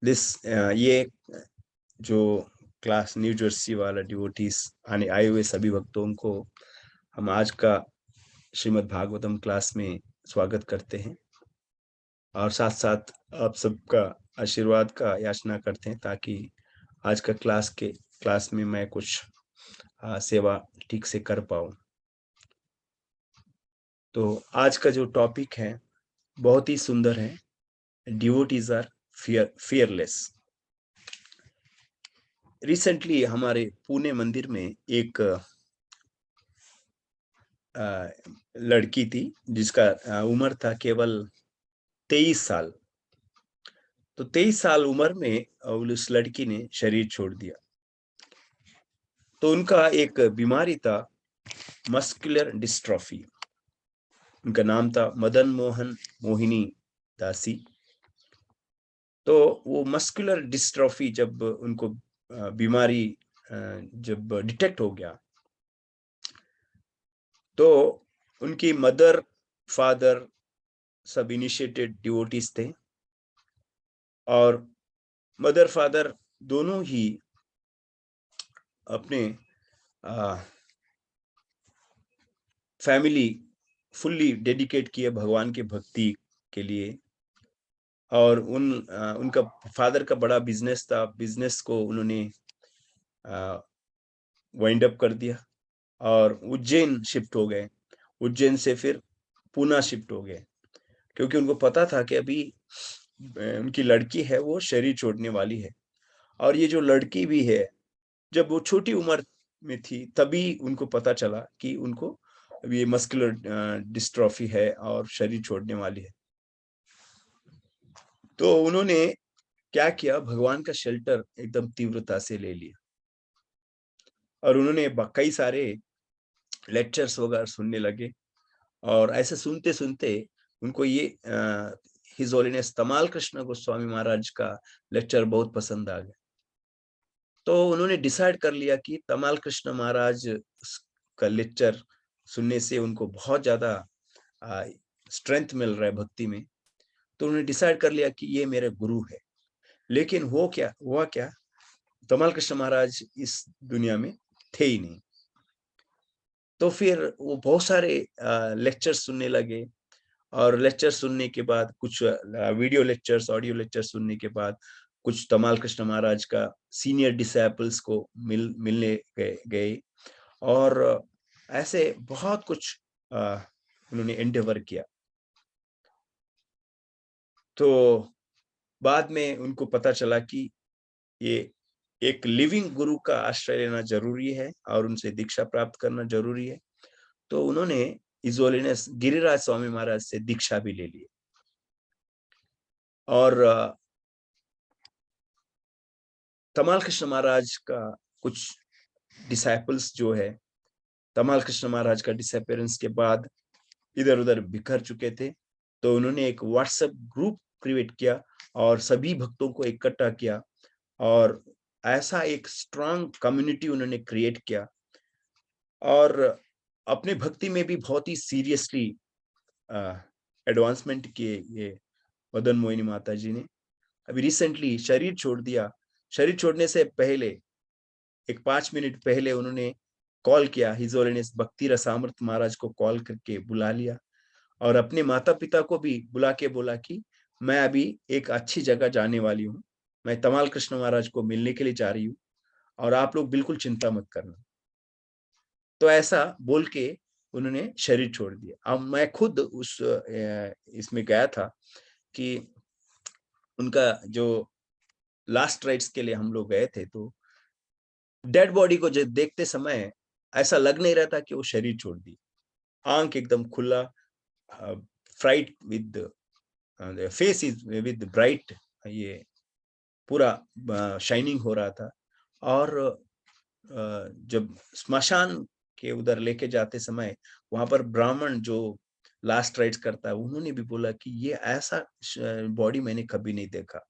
This ये जो class new Jersey वाला डिवोटीज आए हुए सभी भक्तों को हम आज का श्रीमद् भागवतम क्लास में स्वागत करते हैं और साथ साथ आप सबका आशीर्वाद का याचना करते हैं ताकि आज का क्लास में मैं कुछ सेवा ठीक से कर पाऊं। तो आज का जो टॉपिक है बहुत ही सुंदर है, डिवोटीज आर फियरलेस। रिसेंटली हमारे पुणे मंदिर में एक लड़की थी जिसका उम्र था केवल 23 साल। तो 23 साल उम्र में उस लड़की ने शरीर छोड़ दिया। तो उनका एक बीमारी था मस्कुलर डिस्ट्रॉफी। उनका नाम था मदन मोहन मोहिनी दासी। तो वो मस्कुलर डिस्ट्रॉफी जब उनको बीमारी जब डिटेक्ट हो गया तो उनकी मदर फादर सब इनिशिएटेड डिवोटीज थे और मदर फादर दोनों ही अपने फैमिली फुल्ली डेडिकेट किए भगवान के भक्ति के लिए। और उनका फादर का बड़ा बिजनेस था, बिजनेस को उन्होंने वाइंड अप कर दिया और उज्जैन शिफ्ट हो गए। उज्जैन से फिर पूना शिफ्ट हो गए क्योंकि उनको पता था कि अभी उनकी लड़की है वो शरीर छोड़ने वाली है। और ये जो लड़की भी है, जब वो छोटी उम्र में थी तभी उनको पता चला कि उनको ये मस्कुलर डिस्ट्रॉफी है और शरीर छोड़ने वाली है। तो उन्होंने क्या किया, भगवान का शेल्टर एकदम तीव्रता से ले लिया और उन्होंने कई सारे लेक्चर्स वगैरह सुनने लगे। और ऐसे सुनते सुनते उनको ये हिज होलीनेस तमाल कृष्ण गोस्वामी महाराज का लेक्चर बहुत पसंद आ गया। तो उन्होंने डिसाइड कर लिया कि तमाल कृष्ण महाराज का लेक्चर सुनने से उनको बहुत ज्यादा स्ट्रेंथ मिल रहा है भक्ति में। तो उन्होंने डिसाइड कर लिया कि ये मेरे गुरु है। लेकिन हुआ क्या, तमाल कृष्ण महाराज इस दुनिया में थे ही नहीं। तो फिर वो बहुत सारे लेक्चर सुनने लगे और लेक्चर सुनने के बाद कुछ वीडियो लेक्चर्स ऑडियो लेक्चर सुनने के बाद कुछ तमाल कृष्ण महाराज का सीनियर डिसाइपल्स को मिलने गए और ऐसे बहुत कुछ उन्होंने एंडेवर किया। तो बाद में उनको पता चला कि ये एक लिविंग गुरु का आश्रय लेना जरूरी है और उनसे दीक्षा प्राप्त करना जरूरी है। तो उन्होंने हिज होलीनेस गिरिराज स्वामी महाराज से दीक्षा भी ले ली और तमाल कृष्ण महाराज का कुछ डिसाइपल्स जो है, तमाल कृष्ण महाराज का डिसअपीयरेंस के बाद इधर उधर बिखर चुके थे। तो उन्होंने एक व्हाट्सएप ग्रुप क्रिएट किया और सभी भक्तों को इकट्ठा किया और ऐसा एक स्ट्रांग कम्युनिटी उन्होंने क्रिएट किया। और अपने भक्ति में भी बहुत ही सीरियसली एडवांसमेंट किए ये मदन मोहिनी माता जी ने। अभी रिसेंटली शरीर छोड़ दिया। शरीर छोड़ने से पहले एक 5 मिनट पहले उन्होंने कॉल किया, हिज होलीनेस भक्ति रसामृत महाराज को कॉल करके बुला लिया और अपने माता पिता को भी बुला के बोला कि मैं अभी एक अच्छी जगह जाने वाली हूँ, मैं तमाल कृष्ण महाराज को मिलने के लिए जा रही हूँ और आप लोग बिल्कुल चिंता मत करना। तो ऐसा बोल के उन्होंने शरीर छोड़ दिया। अब मैं खुद उस इसमें गया था कि उनका जो लास्ट राइट्स के लिए हम लोग गए थे। तो डेड बॉडी को देखते समय ऐसा लग नहीं रहा था कि वो शरीर छोड़ दी। आंख एकदम खुला, fright with face is with bright, ये पूरा शाइनिंग हो रहा था। और जब स्मशान के उधर लेके जाते समय वहां पर ब्राह्मण जो लास्ट राइट्स करता है उन्होंने भी बोला कि ये ऐसा बॉडी मैंने कभी नहीं देखा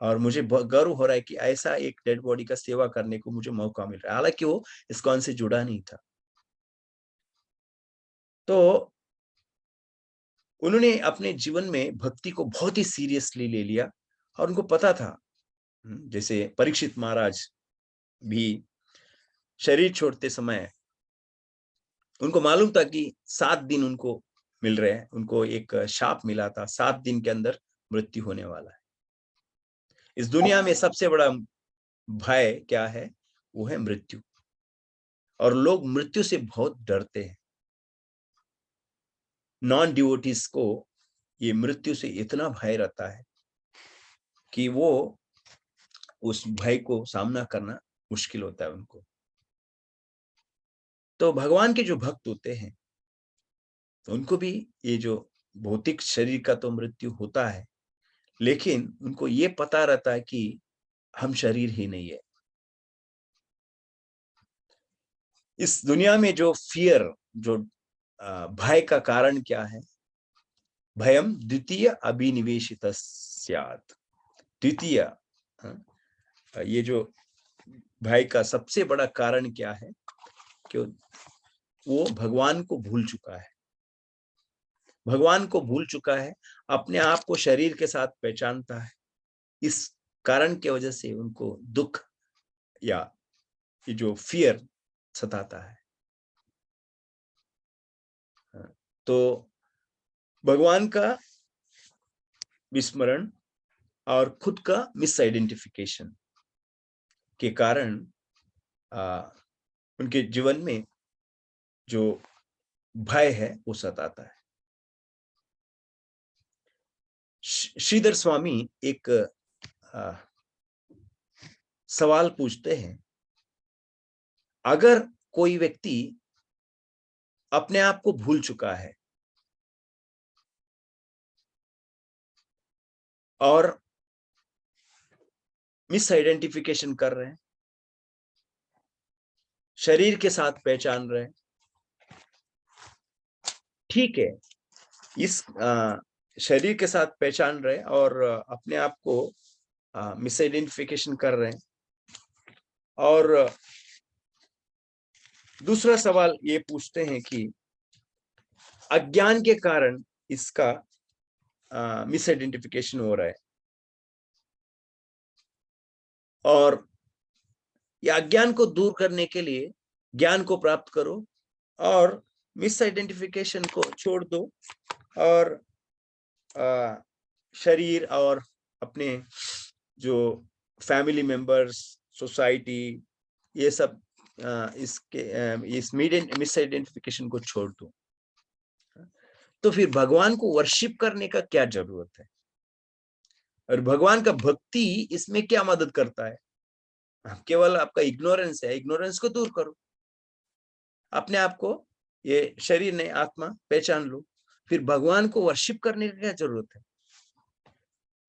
और मुझे गर्व हो रहा है कि ऐसा एक डेड बॉडी का सेवा करने को मुझे मौका मिल रहा है। हालांकि वो इस्कॉन से जुड़ा नहीं था। तो उन्होंने अपने जीवन में भक्ति को बहुत ही सीरियसली ले लिया और उनको पता था, जैसे परीक्षित महाराज भी शरीर छोड़ते समय उनको मालूम था कि 7 दिन उनको मिल रहे हैं, उनको एक शाप मिला था, 7 दिन के अंदर मृत्यु होने वाला है। इस दुनिया में सबसे बड़ा भय क्या है? वो है मृत्यु, और लोग मृत्यु से बहुत डरते हैं। नॉन डिवोटीज को ये मृत्यु से इतना भय रहता है कि वो उस भय को सामना करना मुश्किल होता है उनको। तो भगवान के जो भक्त होते हैं, उनको भी ये जो भौतिक शरीर का तो मृत्यु होता है, लेकिन उनको ये पता रहता है कि हम शरीर ही नहीं है। इस दुनिया में जो फियर, जो भय का कारण क्या है? भयम द्वितीय अभिनिवेशित स्यात्। द्वितीय, ये जो भय का सबसे बड़ा कारण क्या है? कि वो भगवान को भूल चुका है, भगवान को भूल चुका है, अपने आप को शरीर के साथ पहचानता है। इस कारण की वजह से उनको दुख या ये जो फियर सताता है। तो भगवान का विस्मरण और खुद का मिस आइडेंटिफिकेशन के कारण उनके जीवन में जो भय है वो सताता है। श्रीधर स्वामी एक सवाल पूछते हैं, अगर कोई व्यक्ति अपने आप को भूल चुका है और मिस आइडेंटिफिकेशन कर रहे हैं, शरीर के साथ पहचान रहे हैं, ठीक है, इस शरीर के साथ पहचान रहे और अपने आप को मिस आइडेंटिफिकेशन कर रहे हैं। और दूसरा सवाल ये पूछते हैं कि अज्ञान के कारण इसका मिस आइडेंटिफिकेशन हो रहा है, और ये अज्ञान को दूर करने के लिए ज्ञान को प्राप्त करो और मिस आइडेंटिफिकेशन को छोड़ दो, और शरीर और अपने जो फैमिली मेंबर्स, सोसाइटी, ये सब इसके इस मिस आइडेंटिफिकेशन को छोड़ दो। तो फिर भगवान को वर्शिप करने का क्या जरूरत है? और भगवान का भक्ति इसमें क्या मदद करता है? केवल आपका इग्नोरेंस है, इग्नोरेंस को दूर करो, अपने आप को ये शरीर नहीं आत्मा पहचान लो, फिर भगवान को वर्शिप करने की क्या जरूरत है?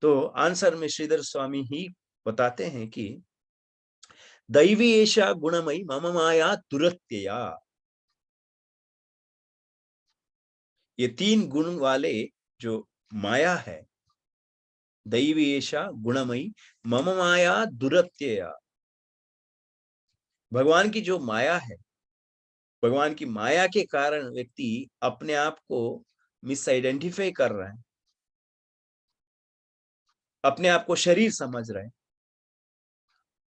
तो आंसर में श्रीधर स्वामी ही बताते हैं कि दैवी एषा गुणमयी मम माया दुरत्यया। ये 3 गुण वाले जो माया है, दैवी एषा गुणमयी मम माया दुरत्यया, भगवान की जो माया है, भगवान की माया के कारण व्यक्ति अपने आप को मिस आइडेंटिफाई कर रहा है, अपने आप को शरीर समझ रहा है।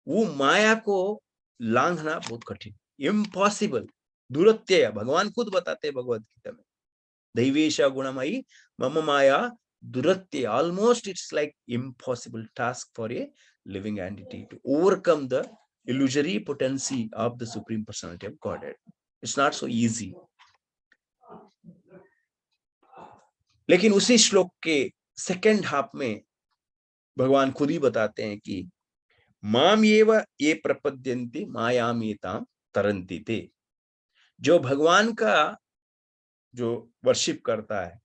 वो माया को लांघना बहुत कठिन, इम्पॉसिबल, दुरत्यय, भगवान खुद बताते हैं भगवत गीता में, दैवेशा गुणमयी मम माया दुरत्य, almost it's like impossible task for a living entity to overcome the illusory potency of the supreme personality of Godhead. It's not so easy. लेकिन उसी श्लोक के सेकेंड हाफ में भगवान खुद ही बताते हैं कि माम एव ये प्रपद्यन्ते मायाम एताम तरन्ति ते। जो भगवान का जो वर्शिप करता है,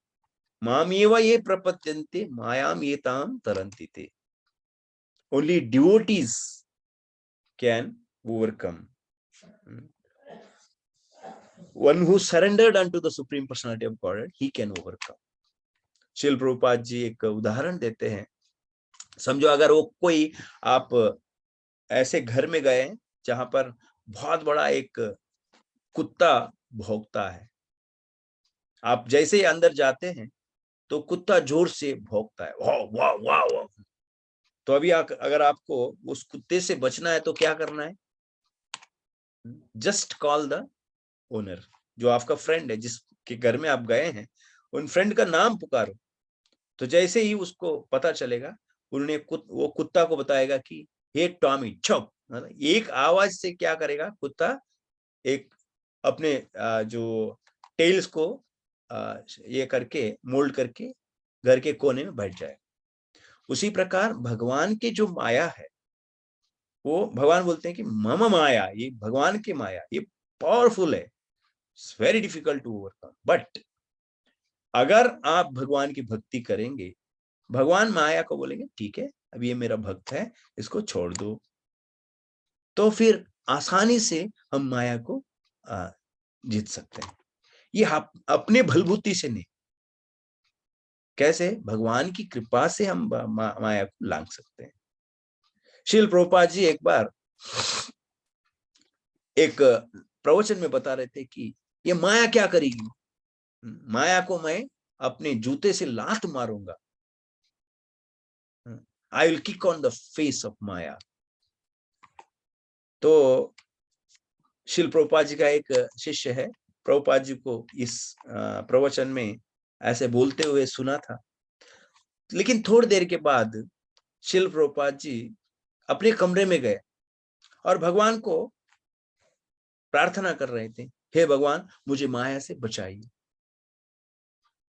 माम एव ये प्रपद्यन्ते मायाम एताम तरन्ति ते, only devotees can overcome, one who surrendered unto the supreme personality of Godhead, he can overcome. Srila Prabhupada ji एक उदाहरण देते हैं, समझो अगर वो कोई आप ऐसे घर में गए जहां पर बहुत बड़ा एक कुत्ता भौंकता है, आप जैसे ही अंदर जाते हैं तो कुत्ता जोर से भौंकता है, वाह वाह वाह वाह, तो अभी अगर आपको उस कुत्ते से बचना है तो क्या करना है? जस्ट कॉल द ओनर, जो आपका फ्रेंड है, जिसके घर में आप गए हैं, उन फ्रेंड का नाम पुकारो। तो जैसे ही उसको पता चलेगा, वो कुत्ता को बताएगा कि हे टॉमी चुप। एक आवाज से क्या करेगा कुत्ता? एक अपने जो टेल्स को ये करके मोल्ड करके घर के कोने में बैठ जाए। उसी प्रकार भगवान की जो माया है, वो भगवान बोलते हैं कि मम माया, ये भगवान की माया, ये पावरफुल है, it's very difficult to overcome. But अगर आप भगवान की भक्ति करेंगे, भगवान माया को बोलेंगे ठीक है, अब ये मेरा भक्त है, इसको छोड़ दो। तो फिर आसानी से हम माया को जीत सकते हैं। ये अपने भलबुद्धि से नहीं, कैसे? भगवान की कृपा से हम माया को लांग सकते हैं। श्रील प्रभुपाद जी एक बार एक प्रवचन में बता रहे थे कि ये माया क्या करेगी। माया को मैं अपने जूते से लात मारूंगा, I will kick on the face of maya. तो श्रील प्रभुपाद जी का एक शिष्य है, प्रभुपाद जी को इस प्रवचन में ऐसे बोलते हुए सुना था। लेकिन थोड़ी देर के बाद श्रील प्रभुपाद जी अपने कमरे में गए और भगवान को प्रार्थना कर रहे थे, हे भगवान मुझे माया से बचाइए।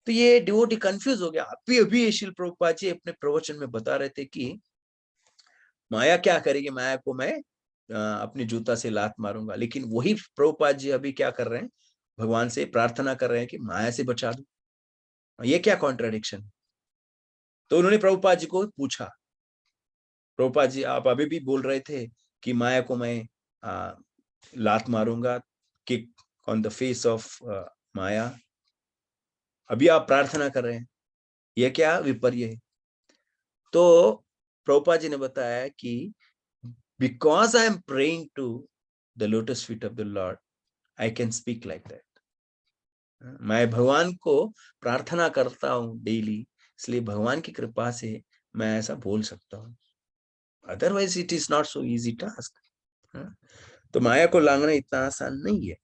तो ये डिवोटी कंफ्यूज हो गया। अभी अभी श्रील प्रभुपाद जी अपने प्रवचन में बता रहे थे कि माया क्या करेगी, माया को मैं अपने जूता से लात मारूंगा। लेकिन वही प्रभुपाद जी अभी क्या कर रहे हैं? भगवान से प्रार्थना कर रहे हैं कि माया से बचा दो। ये क्या कॉन्ट्राडिक्शन? तो उन्होंने प्रभुपाद जी को पूछा, प्रभुपाद जी आप अभी भी बोल रहे थे कि माया को मैं लात मारूंगा, kick on the face of maya. अभी आप प्रार्थना कर रहे हैं, यह क्या विपर्य है? तो प्रभुपाद जी ने बताया कि because I am praying to the lotus feet of the lord, I can speak like that. मैं भगवान को प्रार्थना करता हूँ डेली, इसलिए भगवान की कृपा से मैं ऐसा बोल सकता हूँ। Otherwise it is not so easy task. तो माया को लांघना इतना आसान नहीं है।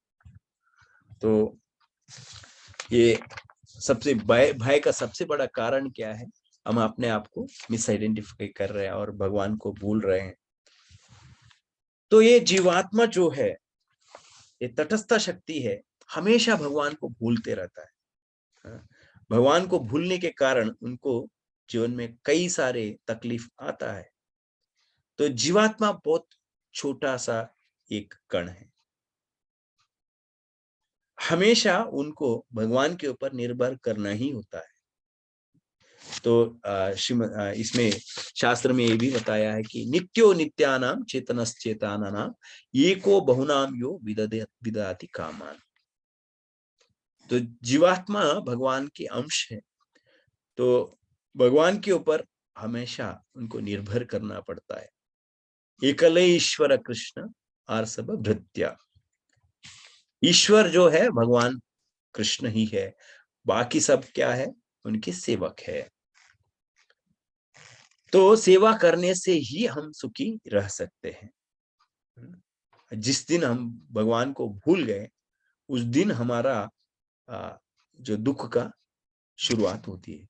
तो ये सबसे भय का सबसे बड़ा कारण क्या है? हम अपने आप को मिस आइडेंटिफाई कर रहे हैं और भगवान को भूल रहे हैं। तो ये जीवात्मा जो है, ये तटस्थ शक्ति है, हमेशा भगवान को भूलते रहता है। भगवान को भूलने के कारण उनको जीवन में कई सारे तकलीफ आता है। तो जीवात्मा बहुत छोटा सा एक कण है, हमेशा उनको भगवान के ऊपर निर्भर करना ही होता है। तो इसमें शास्त्र में ये भी बताया है कि नित्यो नित्यानाम चेतनश्चेतानाम एको बहुनाम यो विदधाति कामान। तो जीवात्मा भगवान के अंश है, तो भगवान के ऊपर हमेशा उनको निर्भर करना पड़ता है। एकल ईश्वर कृष्ण आर सब भृत्या। ईश्वर जो है भगवान कृष्ण ही है, बाकी सब क्या है? उनके सेवक है। तो सेवा करने से ही हम सुखी रह सकते हैं। जिस दिन हम भगवान को भूल गए, उस दिन हमारा जो दुख का शुरुआत होती है।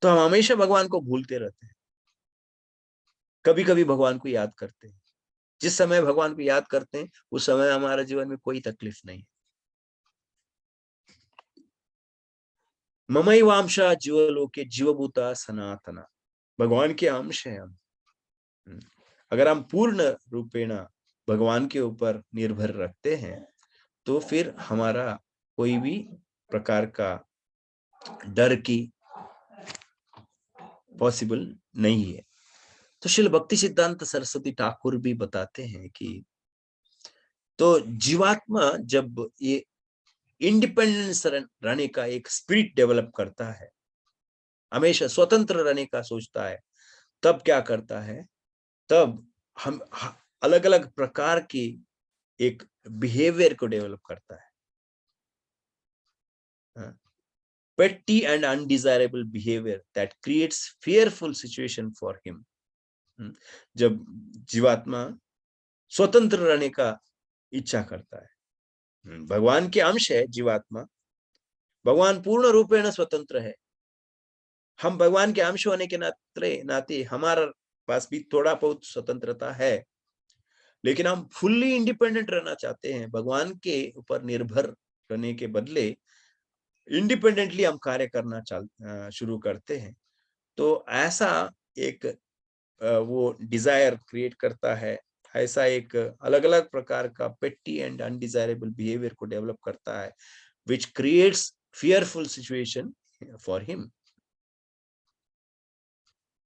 तो हम हमेशा भगवान को भूलते रहते हैं, कभी कभी भगवान को याद करते हैं। जिस समय भगवान को याद करते हैं, उस समय हमारे जीवन में कोई तकलीफ नहीं है। ममैवांशा जीवलोके जीवभूता सनातना, भगवान के अंश है हम। अगर हम पूर्ण रूपेण भगवान के ऊपर निर्भर रखते हैं, तो फिर हमारा कोई भी प्रकार का डर की पॉसिबल नहीं है। तो श्रील भक्ति सिद्धांत सरस्वती ठाकुर भी बताते हैं कि तो जीवात्मा जब ये इंडिपेंडेंस रहने का एक स्पिरिट डेवलप करता है, हमेशा स्वतंत्र रहने का सोचता है, तब क्या करता है? तब हम अलग अलग प्रकार की एक बिहेवियर को डेवलप करता है। petty and undesirable behavior that creates fearful situation for him. जब जीवात्मा स्वतंत्र रहने का इच्छा करता है, भगवान के अंश है जीवात्मा, भगवान पूर्ण रूपेण स्वतंत्र है, हम भगवान के अंश होने के नाते हमारा पास भी थोड़ा बहुत स्वतंत्रता है, लेकिन हम फुल्ली इंडिपेंडेंट रहना चाहते हैं, भगवान के ऊपर निर्भर रहने के बदले इंडिपेंडेंटली हम कार्य करना शुरू करते हैं। तो ऐसा एक वो डिजायर क्रिएट करता है, ऐसा एक अलग अलग प्रकार का पेटी एंड अनडिजायरेबल बिहेवियर को डेवलप करता है, which creates fearful situation for him.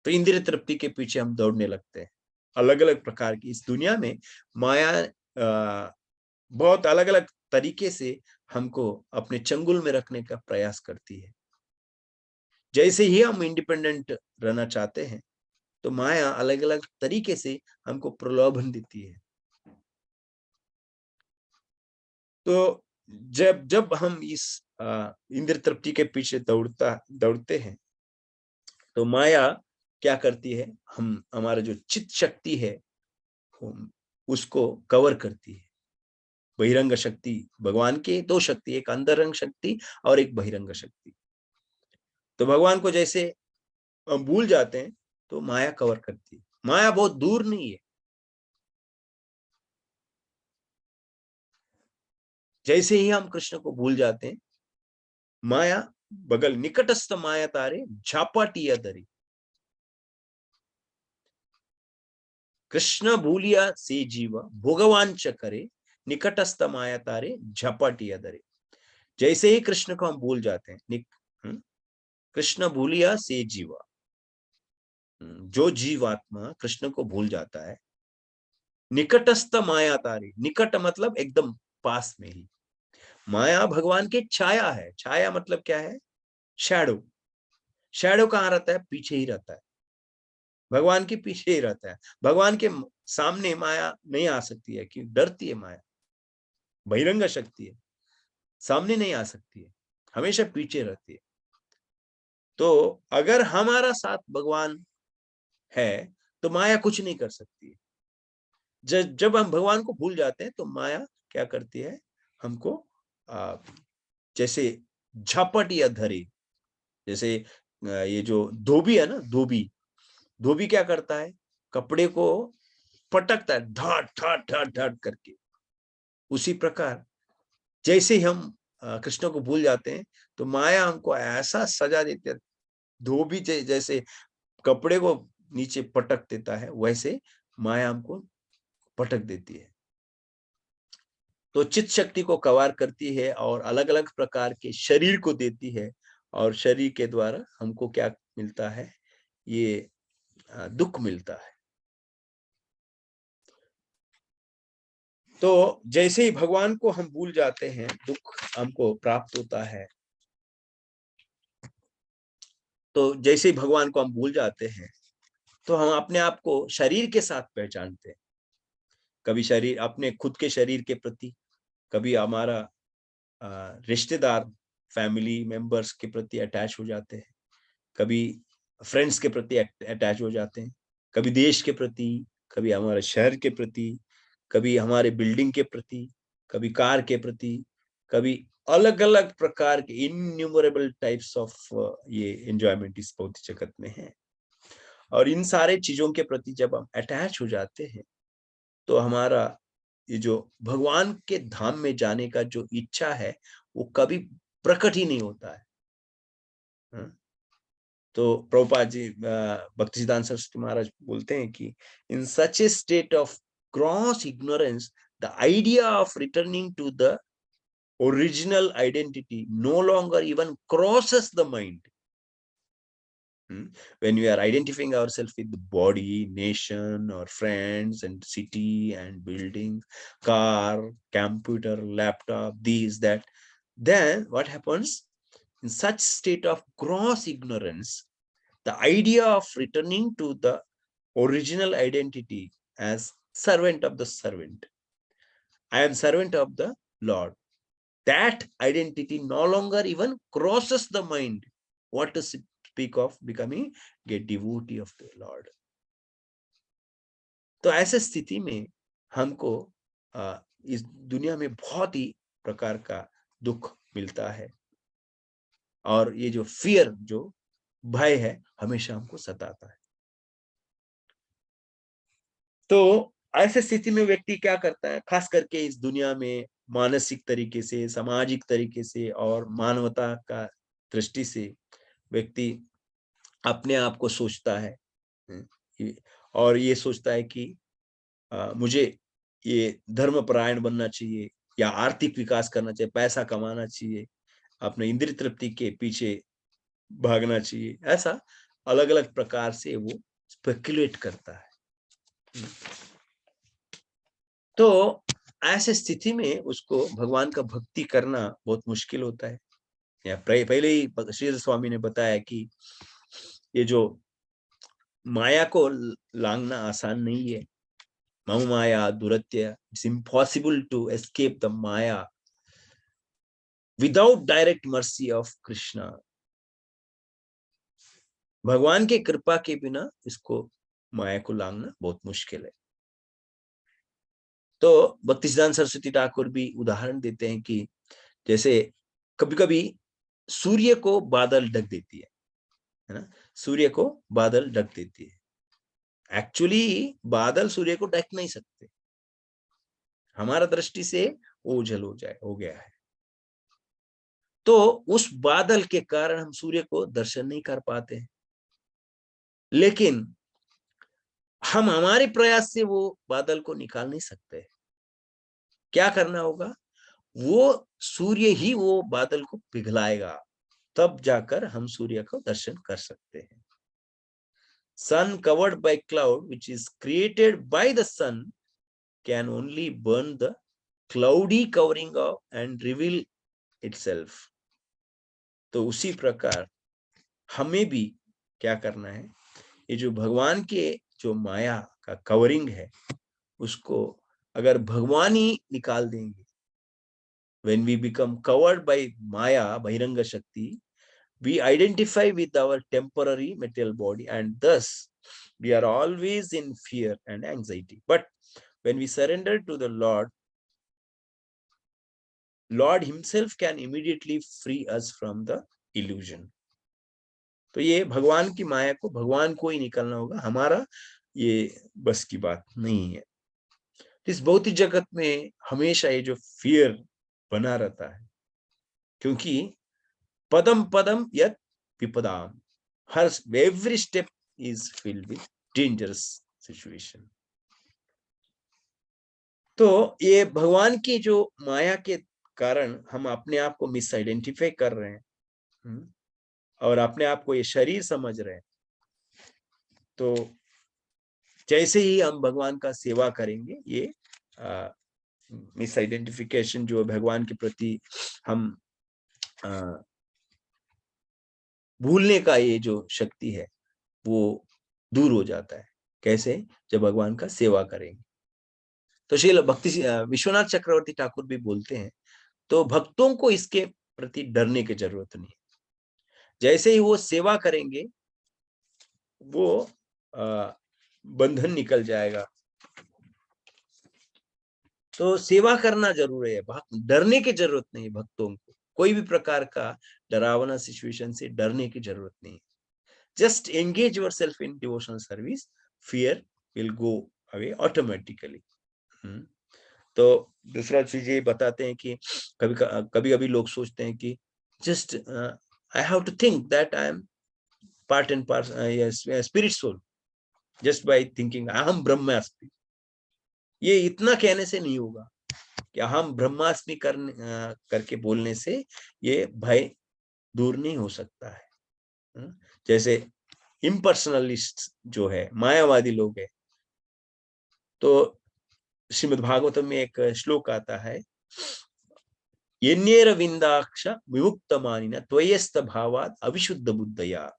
तो इंद्रिय तृप्ति के पीछे हम दौड़ने लगते हैं। अलग अलग प्रकार की इस दुनिया में माया बहुत अलग अलग तरीके से हमको अपने चंगुल में रखने का प्रयास करती है। जैसे ही हम इंडिपेंडेंट रहना चाहते हैं, तो माया अलग अलग तरीके से हमको प्रलोभन देती है। तो जब हम इस इंद्र तृप्ति के पीछे दौड़ते हैं, तो माया क्या करती है, हमारा जो चित्त शक्ति है उसको कवर करती है। बहिरंग शक्ति, भगवान के दो शक्ति, एक अंतरंग शक्ति और एक बहिरंग शक्ति। तो भगवान को जैसे हम भूल जाते हैं, तो माया कवर करती है। माया बहुत दूर नहीं है, जैसे ही हम कृष्ण को भूल जाते हैं, माया बगल निकटस्थ माया तारे झापाटिया दरी। कृष्ण भूलिया से जीवा भोगवान च करे, निकटस्थ माया तारे झपाटिया दरे। जैसे ही कृष्ण को हम भूल जाते हैं, कृष्ण भूलिया से जीवा, जो जीवात्मा कृष्ण को भूल जाता है, निकटस्थ माया तारे, निकट मतलब एकदम पास में ही। माया भगवान की छाया है। छाया मतलब क्या है? शैडो। शैडो कहाँ रहता है? पीछे ही रहता है, भगवान के पीछे ही रहता है। भगवान के सामने माया नहीं आ सकती है, क्यों? डरती है माया, बहिरंग शक्ति है, सामने नहीं आ सकती है, हमेशा पीछे रहती है। तो अगर हमारा साथ भगवान है, तो माया कुछ नहीं कर सकती है। जब हम भगवान को भूल जाते हैं, तो माया क्या करती है, हमको जैसे झपट या धरे, जैसे ये जो धोबी है ना, धोबी धोबी क्या करता है, कपड़े को पटकता है ढाट ढाट ढाट ढाट करके। उसी प्रकार जैसे ही हम कृष्ण को भूल जाते हैं, तो माया हमको ऐसा सजा देती है, धोबी जैसे कपड़े को नीचे पटक देता है, वैसे माया हमको पटक देती है। तो चित्त शक्ति को कवर करती है और अलग अलग प्रकार के शरीर को देती है, और शरीर के द्वारा हमको क्या मिलता है, ये दुख मिलता है। तो जैसे ही भगवान को हम भूल जाते हैं, दुख हमको प्राप्त होता है। तो जैसे ही भगवान को हम भूल जाते हैं, तो हम अपने आप को शरीर के साथ पहचानते हैं। कभी शरीर, अपने खुद के शरीर के प्रति, कभी हमारा रिश्तेदार, फैमिली मेंबर्स के प्रति अटैच हो जाते हैं, कभी फ्रेंड्स के प्रति अटैच हो जाते हैं, कभी देश के प्रति, कभी हमारे शहर के प्रति, कभी हमारे बिल्डिंग के प्रति, कभी कार के प्रति, कभी अलग अलग प्रकार के इन्यूमरेबल टाइप्स ऑफ ये एंजॉयमेंट इस भौतिक जगत में है। और इन सारे चीजों के प्रति जब हम अटैच हो जाते हैं, तो हमारा ये जो भगवान के धाम में जाने का जो इच्छा है, वो कभी प्रकट ही नहीं होता है। तो प्रभुपाद जी, भक्तिसिद्धांत सरस्वती महाराज बोलते हैं कि in such a state of gross ignorance, the idea of returning to the original identity no longer even crosses the mind. When we are identifying ourselves with the body, nation, or friends, and city, and building, car, computer, laptop, these, that, then what happens? In such state of gross ignorance, the idea of returning to the original identity as servant of the servant. I am servant of the Lord. That identity no longer even crosses the mind. What does it speak of becoming a devotee of the Lord? तो ऐसे स्थिति में हमको इस दुनिया में बहुत ही प्रकार का दुख मिलता है, और ये जो फियर, जो भय है, हमेशा हमको सताता है। तो ऐसे स्थिति में व्यक्ति क्या करता है, खास करके इस दुनिया में मानसिक तरीके से, सामाजिक तरीके से और मानवता का दृष्टि से व्यक्ति अपने आप को सोचता है, और ये सोचता है कि मुझे ये धर्मपरायण बनना चाहिए, या आर्थिक विकास करना चाहिए, पैसा कमाना चाहिए, अपने इंद्रिय तृप्ति के पीछे भागना चाहिए। ऐसा अलग अलग प्रकार से वो स्पेकुलेट करता है। तो ऐसे स्थिति में उसको भगवान का भक्ति करना बहुत मुश्किल होता है। या पहले ही श्री स्वामी ने बताया कि ये जो माया को लांघना आसान नहीं है। मम माया दुरत्य, it's impossible to escape the maya without direct mercy of Krishna. भगवान के कृपा के बिना इसको, माया को लांघना बहुत मुश्किल है। तो भक्तिसिद्धांत सरस्वती ठाकुर भी उदाहरण देते हैं कि जैसे कभी कभी सूर्य को बादल ढक देती है ना, सूर्य को बादल ढक देती है। एक्चुअली बादल सूर्य को ढक नहीं सकते, हमारा दृष्टि से ओझल हो गया है। तो उस बादल के कारण हम सूर्य को दर्शन नहीं कर पाते हैं, लेकिन हम हमारे प्रयास से वो बादल को निकाल नहीं सकते। क्या करना होगा, वो सूर्य ही वो बादल को पिघलाएगा, तब जाकर हम सूर्य को दर्शन कर सकते हैं। Sun covered by cloud, which is created by the sun, can only burn the cloudy covering of and reveal itself. तो उसी प्रकार हमें भी क्या करना है, ये जो भगवान के जो माया का कवरिंग है, उसको अगर भगवान ही निकाल देंगे, when we become covered by maya, bahiranga shakti, we identify with our temporary material body, and thus we are always in fear and anxiety. But when we surrender to the Lord, Lord himself can immediately free us from the illusion. तो ये भगवान की माया को भगवान को ही निकालना होगा, हमारा ये बस की बात नहीं है। इस भौतिक जगत में हमेशा ये जो फियर बना रहता है, क्योंकि पदम पदम यत विपदाम, हर every step is filled with dangerous situation. तो ये भगवान की जो माया के कारण हम अपने आप को मिस आइडेंटिफाई कर रहे हैं, और अपने आप को ये शरीर समझ रहे हैं। तो जैसे ही हम भगवान का सेवा करेंगे, ये मिस आइडेंटिफिकेशन जो भगवान के प्रति हम भूलने का ये जो शक्ति है, वो दूर हो जाता है। कैसे? जब भगवान का सेवा करेंगे। तो श्रील भक्ति विश्वनाथ चक्रवर्ती ठाकुर भी बोलते हैं, तो भक्तों को इसके प्रति डरने की जरूरत नहीं। जैसे ही वो सेवा करेंगे, वो बंधन निकल जाएगा। तो सेवा करना जरूरी है, डरने की जरूरत नहीं। भक्तों को कोई भी प्रकार का डरावना सिचुएशन से डरने की जरूरत नहीं। Just engage yourself in devotional service, fear will go away automatically. तो दूसरा चीज ये बताते हैं कि कभी कभी लोग सोचते हैं कि just I have to think that I am part and part spirit soul, just by thinking अहम ब्रह्मास्मि। ये इतना कहने से नहीं होगा कि हम ब्रह्मास्मि करके बोलने से ये भय दूर नहीं हो सकता है। जैसे इम्पर्सनलिस्ट जो है, मायावादी लोग है, तो श्रीमद् भागवतम में एक श्लोक आता है, येन्येर विंदाक्ष विमुक्त मानिना त्वयस्त भावाद अविशुद्ध बुद्धया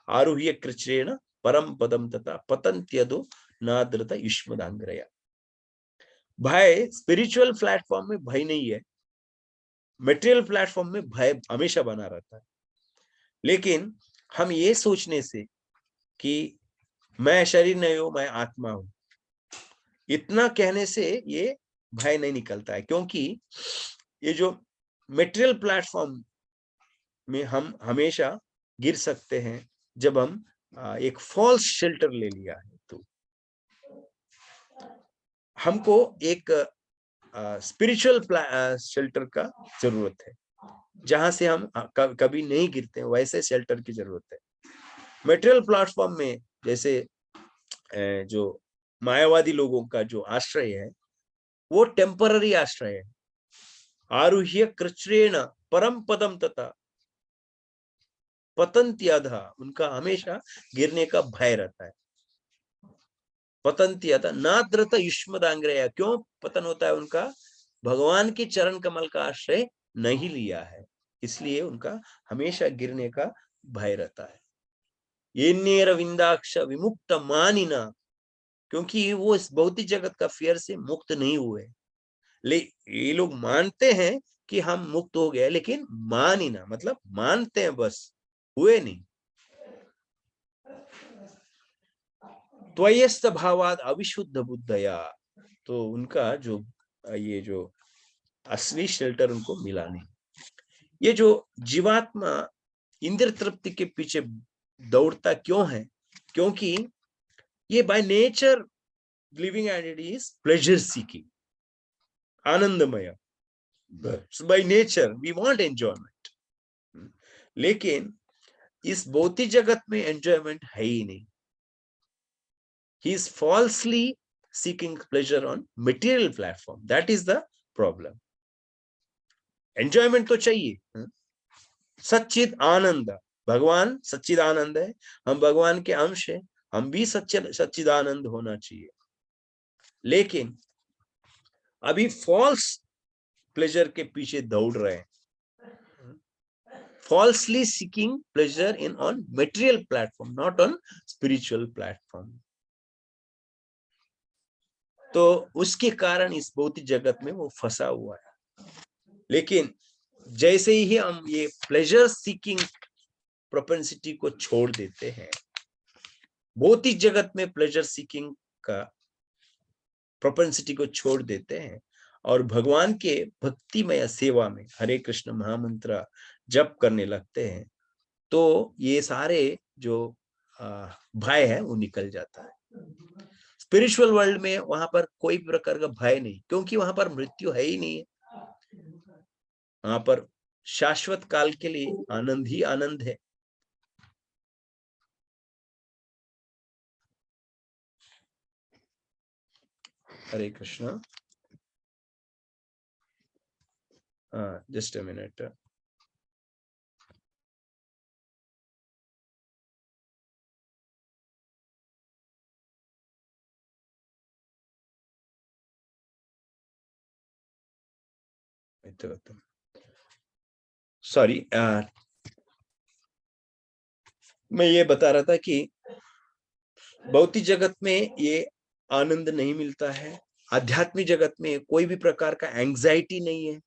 आरुह्य कृच्छ्रेण परम पदम तथा पतंत्यदो नाद्रता युष्मदांग्रया। भय, स्पिरिचुअल प्लेटफॉर्म में भय नहीं है, मटेरियल प्लेटफॉर्म में भय हमेशा बना रहता है। लेकिन हम ये सोचने से कि मैं शरीर नहीं हूं, मैं आत्मा हूं, इतना कहने से ये भय नहीं निकलता है, क्योंकि ये जो मटेरियल प्लेटफॉर्म में हम हमेशा गिर सकते हैं जब हम एक फॉल्स शेल्टर ले लिया है। तो हमको एक स्पिरिचुअल शेल्टर का जरूरत है, जहां से हम कभी नहीं गिरते हैं, वैसे शेल्टर की जरूरत है। मटेरियल प्लेटफॉर्म में जैसे जो मायावादी लोगों का जो आश्रय है वो टेम्पररी आश्रय है। आरुह्य कृच्छ्रेण परम पदम तथा पतंति अधः, उनका हमेशा गिरने का भय रहता है। पतंति अधः नाद्रत युष्मदांग्रया, क्यों पतन होता है उनका? भगवान के चरण कमल का आश्रय नहीं लिया है, इसलिए उनका हमेशा गिरने का भय रहता है। ये नेर विंदाक्ष विमुक्त मानिना, क्योंकि वो इस भौतिक जगत का फियर से मुक्त नहीं हुए। ये लोग मानते हैं कि हम मुक्त हो गए, लेकिन मानिना मतलब मानते हैं बस, हुए नहीं। त्वयस्त भावाद अविशुद्ध बुद्धया, तो उनका जो ये जो असली शेल्टर उनको मिला नहीं। ये जो जीवात्मा इंद्र तृप्ति के पीछे दौड़ता क्यों है? क्योंकि ये by nature living entity is pleasure seeking, आनंदमय। By nature we want enjoyment, लेकिन इस भौतिक जगत में एंजॉयमेंट है ही नहीं। He is falsely seeking pleasure on material platform. That is the problem. Enjoyment तो चाहिए, सच्चिद आनंद, भगवान सच्चिद आनंद है, हम भगवान के अंश है, हम भी सच्चिद आनंद होना चाहिए। लेकिन अभी फॉल्स प्लेजर के पीछे दौड़ रहे हैं, falsely seeking pleasure in on material platform, not on spiritual platform. तो उसके कारण इस भौतिक जगत में वो फंसा हुआ है। लेकिन जैसे ही हम ये प्लेजर सीकिंग प्रोपेंसिटी को छोड़ देते हैं, भौतिक जगत में प्लेजर सीकिंग का प्रोपेंसिटी को छोड़ देते हैं और भगवान के भक्तिमय सेवा में हरे कृष्ण महामंत्र जप करने लगते हैं, तो ये सारे जो भय है वो निकल जाता है। स्पिरिचुअल वर्ल्ड में वहां पर कोई प्रकार का भय नहीं, क्योंकि वहां पर मृत्यु है ही नहीं है। वहां पर शाश्वत काल के लिए आनंद ही आनंद है। Hare Krishna. Just a minute. Sorry, मैं ये बता रहा था कि भौतिक जगत में ये आनंद नहीं मिलता है, आध्यात्मिक जगत में कोई भी प्रकार का एंजाइटी नहीं है,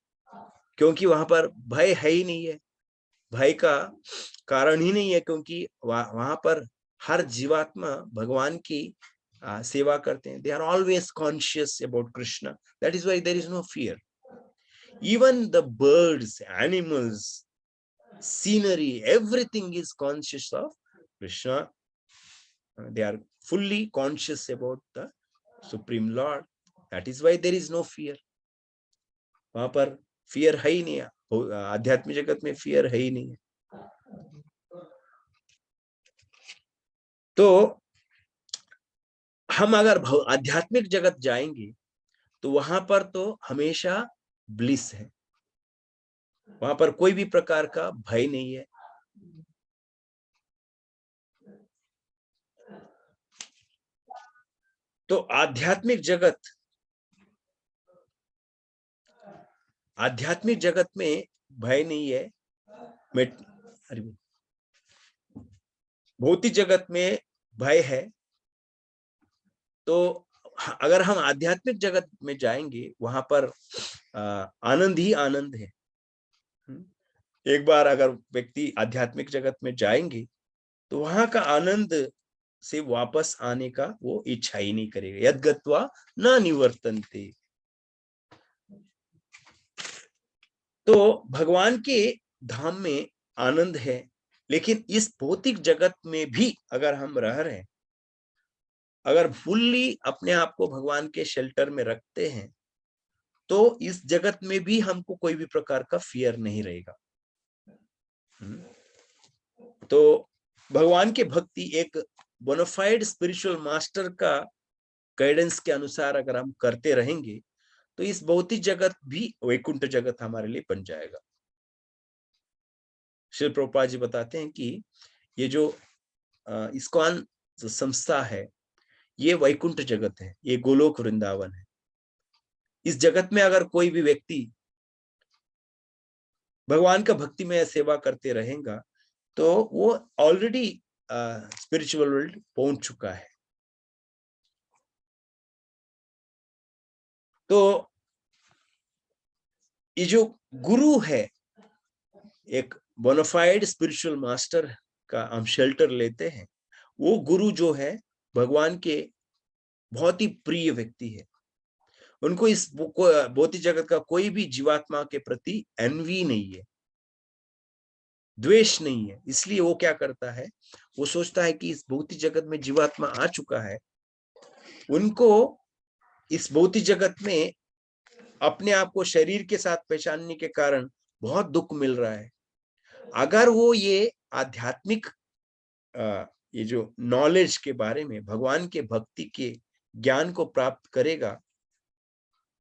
क्योंकि वहां पर भय है ही नहीं है, भय का कारण ही नहीं है, क्योंकि वहां पर हर जीवात्मा भगवान की सेवा करते हैं। They are always conscious about Krishna, that is why there is no fear. Even the birds, animals, scenery, everything is conscious of Krishna. They are fully conscious about the Supreme Lord. That is why there is no fear. वहां पर fear है ही नहीं, आध्यात्मिक जगत में fear है ही नहीं। तो हम अगर आध्यात्मिक जगत जाएंगे तो वहां पर तो हमेशा ब्लिस है, वहां पर कोई भी प्रकार का भय नहीं है। तो आध्यात्मिक जगत में भय नहीं है। भौतिक जगत में भय है। तो अगर हम आध्यात्मिक जगत में जाएंगे, वहां पर आनंद ही आनंद है। एक बार अगर व्यक्ति आध्यात्मिक जगत में जाएंगे तो वहां का आनंद से वापस आने का वो इच्छा ही नहीं करेगा। यद गत्वा न निवर्तन्ते। तो भगवान के धाम में आनंद है, लेकिन इस भौतिक जगत में भी अगर हम रह रहे हैं, अगर फुल्ली अपने आप को भगवान के शेल्टर में रखते हैं, तो इस जगत में भी हमको कोई भी प्रकार का फियर नहीं रहेगा। तो भगवान की भक्ति एक बोनाफाइड स्पिरिचुअल मास्टर का गाइडेंस के अनुसार अगर हम करते रहेंगे तो इस भौतिक जगत भी वैकुंठ जगत हमारे लिए बन जाएगा। श्री प्रभुपाद जी बताते हैं कि ये जो इस्कॉन जो संस्था है, ये वैकुंठ जगत है, ये गोलोक वृंदावन है। इस जगत में अगर कोई भी व्यक्ति भगवान का भक्ति में सेवा करते रहेगा तो वो ऑलरेडी स्पिरिचुअल वर्ल्ड पहुंच चुका है। तो ये जो गुरु है, एक बोनाफाइड स्पिरिचुअल मास्टर का हम शेल्टर लेते हैं, वो गुरु जो है भगवान के बहुत ही प्रिय व्यक्ति है। उनको इस भौतिक जगत का कोई भी जीवात्मा के प्रति एनवी नहीं है, द्वेष नहीं है। इसलिए वो क्या करता है, वो सोचता है कि इस भौतिक जगत में जीवात्मा आ चुका है, उनको इस भौतिक जगत में अपने आप को शरीर के साथ पहचानने के कारण बहुत दुख मिल रहा है। अगर वो ये आध्यात्मिक ये जो नॉलेज के बारे में, भगवान के भक्ति के ज्ञान को प्राप्त करेगा,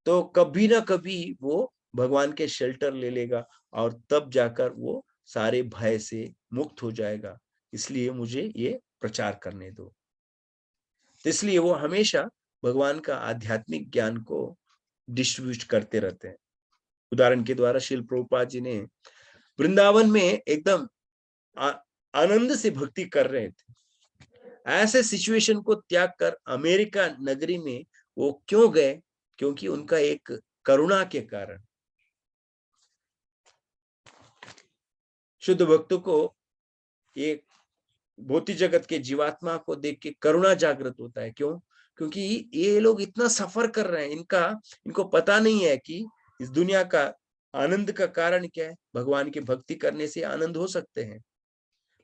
तो कभी ना कभी वो भगवान के शेल्टर ले लेगा और तब जाकर वो सारे भय से मुक्त हो जाएगा। इसलिए मुझे ये प्रचार करने दो। तो इसलिए वो हमेशा भगवान का आध्यात्मिक ज्ञान को डिस्ट्रीब्यूट करते रहते हैं। उदाहरण के द्वारा श्रील प्रभुपाद जी ने वृंदावन में एकदम आनंद से भक्ति कर रहे थे। ऐसे सिचुएशन को त्याग कर अमेरिका नगरी में वो क्यों गए? क्योंकि उनका एक करुणा के कारण। शुद्ध भक्तों को एक भौतिक जगत के जीवात्मा को देख के करुणा जागृत होता है। क्यों? क्योंकि ये लोग इतना सफर कर रहे हैं, इनको पता नहीं है कि इस दुनिया का आनंद का कारण क्या है। भगवान की भक्ति करने से आनंद हो सकते हैं,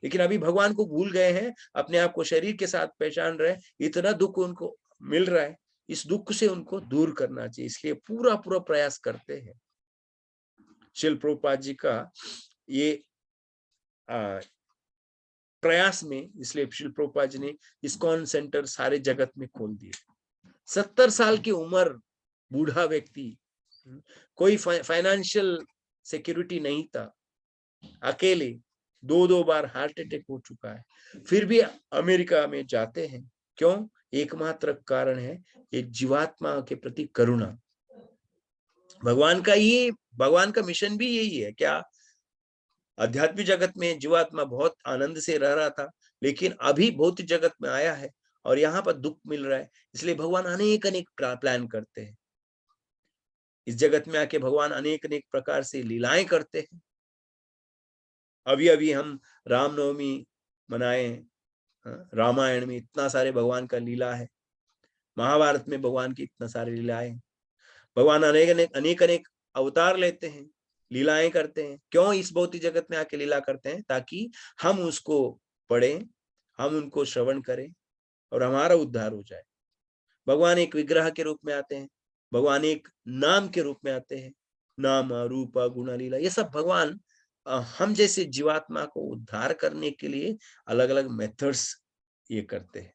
लेकिन अभी भगवान को भूल गए हैं, अपने आप को शरीर के साथ पहचान रहे हैं। इतना दुख उनको मिल रहा है, इस दुख से उनको दूर करना चाहिए, इसलिए पूरा पूरा प्रयास करते हैं। श्रील प्रभुपाद जी का ये प्रयास में, इसलिए श्रील प्रभुपाद जी ने इस्कॉन सेंटर सारे जगत में खोल दिए। 70 साल की उम्र, बूढ़ा व्यक्ति, कोई फाइनेंशियल सिक्योरिटी नहीं था, अकेले 2 बार हार्ट अटैक हो चुका है, फिर भी अमेरिका में जाते हैं। क्यों? एकमात्र कारण है ये जीवात्मा के प्रति करुणा। भगवान का मिशन भी यही है क्या? आध्यात्मिक जगत में जीवात्मा बहुत आनंद से रह रहा था, लेकिन अभी भौतिक जगत में आया है और यहाँ पर दुख मिल रहा है, इसलिए भगवान अनेक अनेक प्लान करते हैं। इस जगत में आके भगवान अनेक अनेक प्रकार से लीलाएं करते हैं। अभी अभी हम रामनवमी मनाए, रामायण में इतना सारे भगवान का लीला है, महाभारत में भगवान की इतना सारी लीलाएं। भगवान अनेक अनेक अवतार लेते हैं, लीलाएं करते हैं। क्यों इस भौतिक जगत में आके लीला करते हैं? ताकि हम उसको पढ़ें, हम उनको श्रवण करें और हमारा उद्धार हो जाए। भगवान एक विग्रह के रूप में आते हैं, भगवान एक नाम के रूप में आते हैं, नाम रूप गुण लीला, ये सब भगवान हम जैसे जीवात्मा को उद्धार करने के लिए अलग अलग मेथड्स ये करते हैं।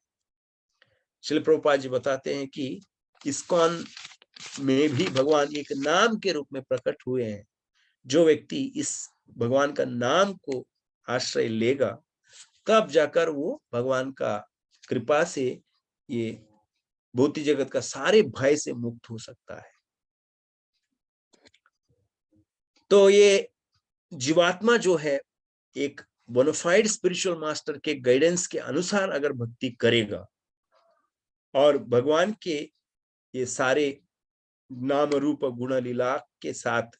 श्रील प्रभुपाद जी बताते हैं कि इस्कॉन में भी भगवान एक नाम के रूप में प्रकट हुए हैं। जो व्यक्ति इस भगवान का नाम को आश्रय लेगा, तब जाकर वो भगवान का कृपा से ये भौतिक जगत का सारे भय से मुक्त हो सकता है। तो ये जीवात्मा जो है एक बोनाफाइड स्पिरिचुअल मास्टर के गाइडेंस के अनुसार अगर भक्ति करेगा और भगवान के ये सारे नाम रूप गुण लीला के साथ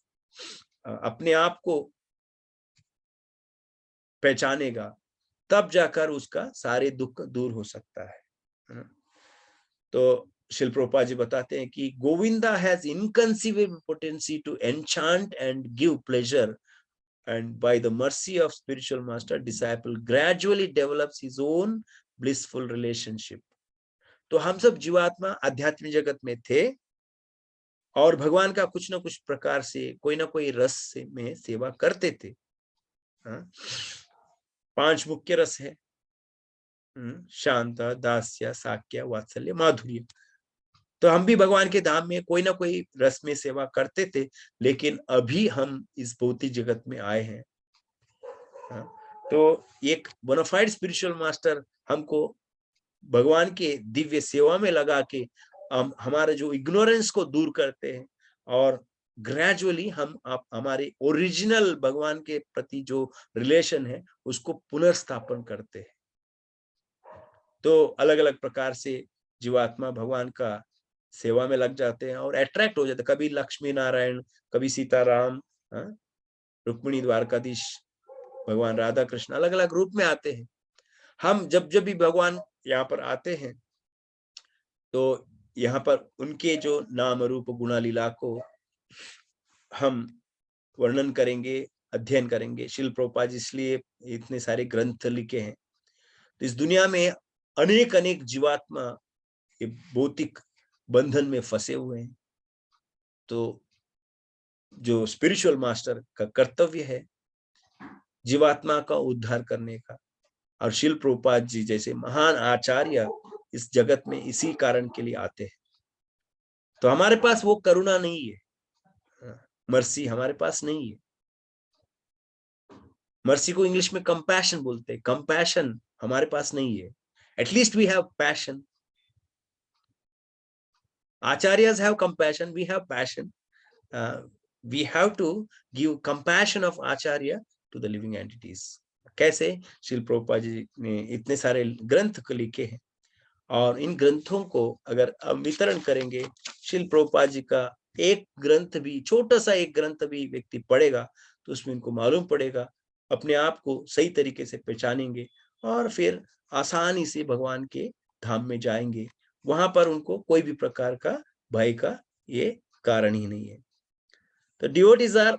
अपने आप को पहचानेगा, तब जाकर उसका सारे दुख दूर हो सकता है ना? तो शिल प्रभुपाद जी बताते हैं कि Govinda has inconceivable potency to enchant and give pleasure, and by the mercy of spiritual master, disciple gradually develops his own blissful relationship. तो हम सब जीवात्मा आध्यात्मिक जगत में थे और भगवान का कुछ ना कुछ प्रकार से कोई ना कोई रस से में सेवा करते थे। हाँ? 5 मुख्य रस है, शांत, दास्य, साक्य, वात्सल्य, माधुर्य। तो हम भी भगवान के धाम में कोई ना कोई रस में सेवा करते थे, लेकिन अभी हम इस भौतिक जगत में आए हैं। हाँ? तो एक बोनाफाइड स्पिरिचुअल मास्टर हमको भगवान के दिव्य सेवा में लगा के हमारे जो इग्नोरेंस को दूर करते हैं और ग्रेजुअली हम हमारे ओरिजिनल भगवान के प्रति जो रिलेशन है उसको पुनर्स्थापन करते हैं। तो अलग अलग प्रकार से जीवात्मा भगवान का सेवा में लग जाते हैं और अट्रैक्ट हो जाते हैं। कभी लक्ष्मी नारायण, कभी सीताराम, रुक्मिणी, द्वारकाधीश, भगवान राधा कृष्ण अलग अलग रूप में आते हैं। हम जब भी भगवान यहाँ पर आते हैं तो यहाँ पर उनके जो नाम रूप गुणालीला को हम वर्णन करेंगे, अध्ययन करेंगे। शिल प्रभुपाद जी इसलिए इतने सारे ग्रंथ लिखे हैं। तो इस दुनिया में अनेक अनेक जीवात्मा ये भौतिक बंधन में फंसे हुए हैं। तो जो स्पिरिचुअल मास्टर का कर्तव्य है जीवात्मा का उद्धार करने का, और शिल प्रभुपाद जी जैसे महान आचार्य इस जगत में इसी कारण के लिए आते हैं। तो हमारे पास वो करुणा नहीं है, मर्सी हमारे पास नहीं है। मर्सी को इंग्लिश में कंपैशन बोलते हैं, कंपैशन हमारे पास नहीं है। At least we have passion. Acharyas have compassion, we have passion. We have to give compassion of acharya to the living entities. कैसे? शिल प्रभुपाद जी ने इतने सारे ग्रंथ को लिखे हैं और इन ग्रंथों को अगर हम वितरण करेंगे, शिल प्रभुपाद जी का एक ग्रंथ भी, छोटा सा एक ग्रंथ भी व्यक्ति पढ़ेगा तो उसमें इनको मालूम पड़ेगा, अपने आप को सही तरीके से पहचानेंगे और फिर आसानी से भगवान के धाम में जाएंगे। वहां पर उनको कोई भी प्रकार का भय का ये कारण ही नहीं है। तो डिवोटीज आर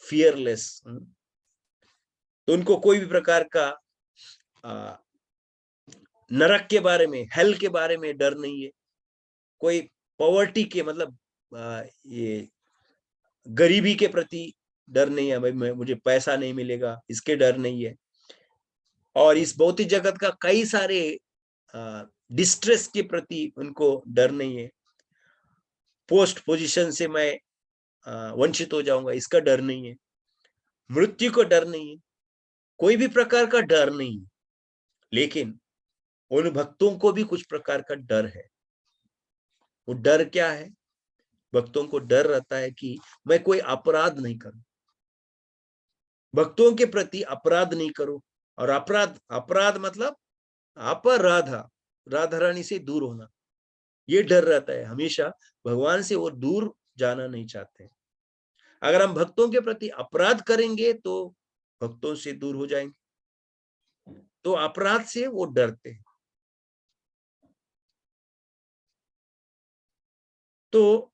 फियरलेस। तो उनको कोई भी प्रकार का नरक के बारे में, हेल के बारे में डर नहीं है। कोई पॉवर्टी के मतलब ये गरीबी के प्रति डर नहीं है, भाई मुझे पैसा नहीं मिलेगा इसके डर नहीं है। और इस भौतिक जगत का कई सारे डिस्ट्रेस के प्रति उनको डर नहीं है। पोस्ट पोजीशन से मैं वंचित हो जाऊंगा इसका डर नहीं है। मृत्यु को डर नहीं है, कोई भी प्रकार का डर नहीं है। लेकिन उन भक्तों को भी कुछ प्रकार का डर है। वो डर क्या है? भक्तों को डर रहता है कि मैं कोई अपराध नहीं करूं, भक्तों के प्रति अपराध नहीं करूं। और अपराध मतलब अपराधा, राधा रानी से दूर होना, ये डर रहता है हमेशा। भगवान से वो दूर जाना नहीं चाहते। अगर हम भक्तों के प्रति अपराध करेंगे तो भक्तों से दूर हो जाएंगे। तो अपराध से वो डरते हैं। तो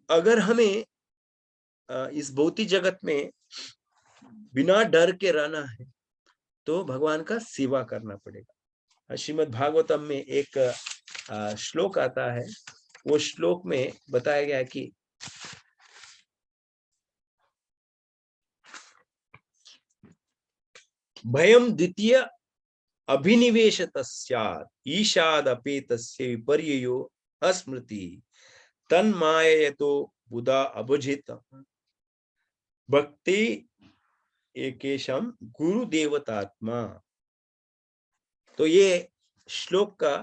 अगर हमें इस भौतिक जगत में बिना डर के रहना है तो भगवान का सेवा करना पड़ेगा। श्रीमद् भागवतम में एक श्लोक आता है। वो श्लोक में बताया गया है कि भयम द्वितीय अभिनिवेशतस्यात् ईशाद अपेतस्य विपर्ययो अस्मृति तन्माययतो बुधा अभुजित भक्ति एकेशम गुरुदेवतात्मा। तो ये श्लोक का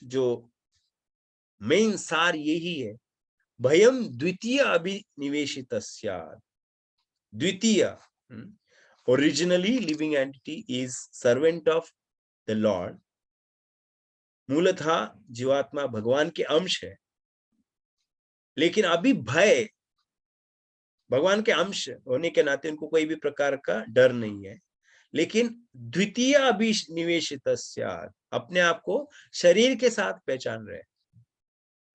जो मेन सार यही है, भयम द्वितीय अभिनिवेशितस्यात्। द्वितीय, originally living entity is servant of the Lord. मूलतः जीवात्मा भगवान के अंश है, लेकिन अभी भय, भगवान के अंश होने के नाते उनको कोई भी प्रकार का डर नहीं है। लेकिन द्वितीय अभिनिवेशित अपने आप को शरीर के साथ पहचान रहे।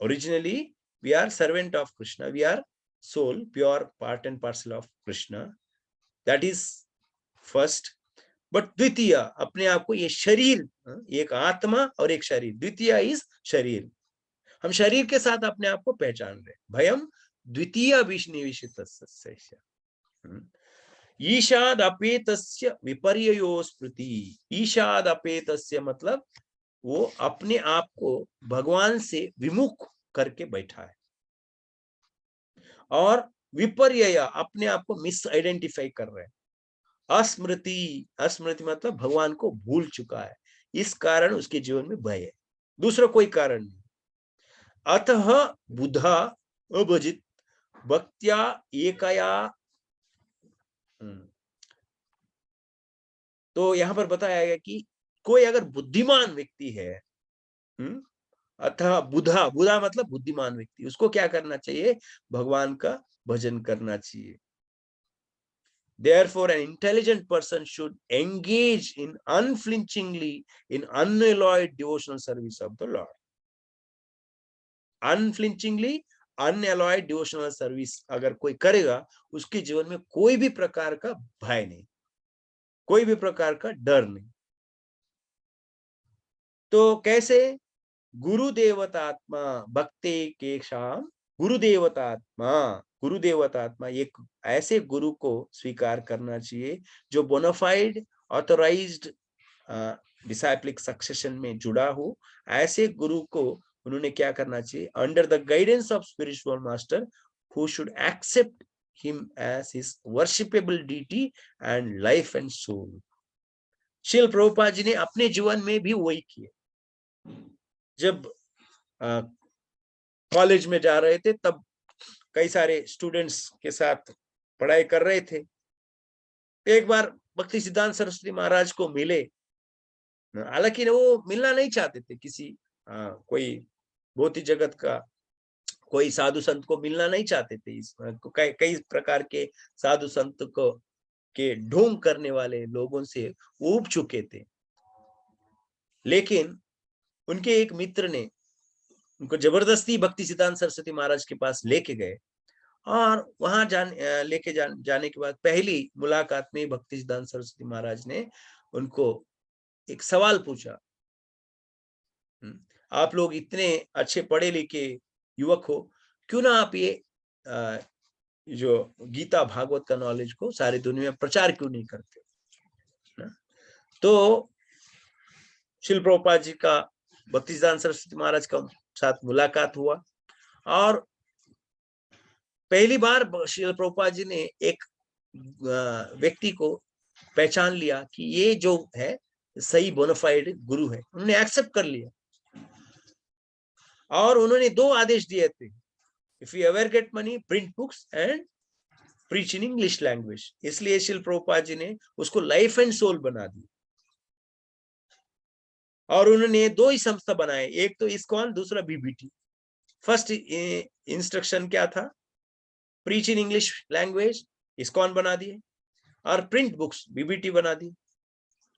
Originally we are servant of Krishna, we are soul, pure part and parcel of Krishna, that is first. But द्वितीय अपने आप को ये शरीर, एक आत्मा और एक शरीर, द्वितीय इज शरीर, हम शरीर के साथ अपने आप को पहचान रहे। भयम द्वितीय अभिनिवेशितस्य ईशाद अपेतस्य विपर्ययो स्मृति। ईशाद अपेतस्य मतलब वो अपने आप को भगवान से विमुख करके बैठा है, और विपर्यय अपने आप को मिस आइडेंटिफाई कर रहे हैं। अस्मृति, अस्मृति मतलब भगवान को भूल चुका है, इस कारण उसके जीवन में भय है, दूसरा कोई कारण नहीं। अतः बुधा अभजित भक्त्या एकया। तो यहां पर बताया गया कि कोई अगर बुद्धिमान व्यक्ति है, अतः बुधा, बुधा मतलब बुद्धिमान व्यक्ति, उसको क्या करना चाहिए? भगवान का भजन करना चाहिए। Therefore, an intelligent person should engage in unflinchingly in unalloyed devotional service of the Lord. Unflinchingly unalloyed devotional service अगर कोई करेगा, उसके जीवन में कोई भी प्रकार का भय नहीं, कोई भी प्रकार का डर नहीं। तो कैसे? गुरुदेवतात्मा भक्ति के शाम, गुरुदेवतात्मा, गुरुदेवतात्मा एक ऐसे गुरु को स्वीकार करना चाहिए जो बोनाफाइड ऑथोराइज्ड डिसाइप्लिक सक्सेशन में जुड़ा हो। ऐसे गुरु को उन्होंने क्या करना चाहिए? Under the guidance of spiritual master who should accept him as his worshipable deity and life and soul. Srila Prabhupada ji ने अपने जीवन में भी वही किए। जब कॉलेज में जा रहे थे तब कई सारे स्टूडेंट्स के साथ पढ़ाई कर रहे थे। एक बार भक्ति सिद्धांत सरस्वती महाराज को मिले, हालांकि वो मिलना नहीं चाहते थे, किसी कोई भौतिक जगत का कोई साधु संत को मिलना नहीं चाहते थे। कई प्रकार के साधु संत को के ढोंग करने वाले लोगों से ऊब चुके थे, लेकिन उनके एक मित्र ने उनको जबरदस्ती भक्ति सिद्धांत सरस्वती महाराज के पास लेके गए, और वहां जाने के बाद पहली मुलाकात में भक्ति सिद्धांत सरस्वती महाराज ने उनको एक सवाल पूछा, आप लोग इतने अच्छे पढ़े लिखे युवक हो, क्यों ना आप ये जो गीता भागवत का नॉलेज को सारी दुनिया में प्रचार क्यों नहीं करते? तो श्रील प्रभुपाद जी का भक्ति सिद्धांत सरस्वती महाराज का साथ मुलाकात हुआ, और पहली बार श्रील प्रभुपाद जी ने एक व्यक्ति को पहचान लिया कि ये जो है सही बोनाफाइड गुरु है, उन्होंने एक्सेप्ट कर लिया। और उन्होंने दो आदेश दिए थे, if you ever get money, print books and preach in English language. इसलिए श्रील प्रभुपाद जी ने उसको लाइफ एंड सोल बना दी, और उन्होंने दो ही संस्था बनाए, एक तो इस्कॉन, दूसरा बीबीटी। फर्स्ट इंस्ट्रक्शन क्या था? Preach in English language, ISKCON बना दिए, और प्रिंट बुक्स बीबीटी बना दी,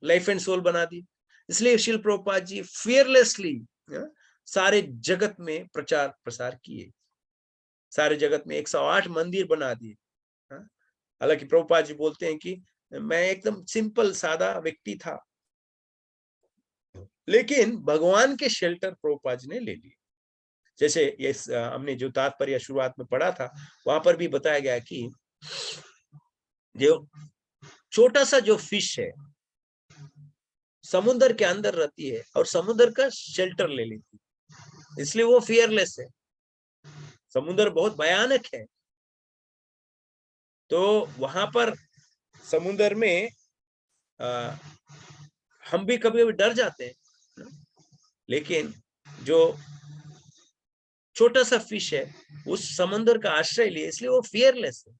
लाइफ एंड सोल बना दी। इसलिए श्रील प्रभुपाद जी फियरलेसली सारे जगत में प्रचार प्रसार किए, सारे जगत में 108 मंदिर बना दिए। हालांकि प्रभुपाद जी बोलते हैं कि मैं एकदम सिंपल सादा व्यक्ति था, लेकिन भगवान के शेल्टर प्रभुपाद जी ने ले लिए। जैसे ये हमने जो तात्पर्य शुरुआत में पढ़ा था, वहां पर भी बताया गया कि जो छोटा सा जो फिश है समुद्र के अंदर रहती है और समुद्र का शेल्टर ले लेती है, इसलिए वो फियरलेस है। समुद्र बहुत भयानक है, तो वहां पर समुद्र में हम भी कभी कभी डर जाते हैं, लेकिन जो छोटा सा फिश है उस समुद्र का आश्रय लिए, इसलिए वो फियरलेस है।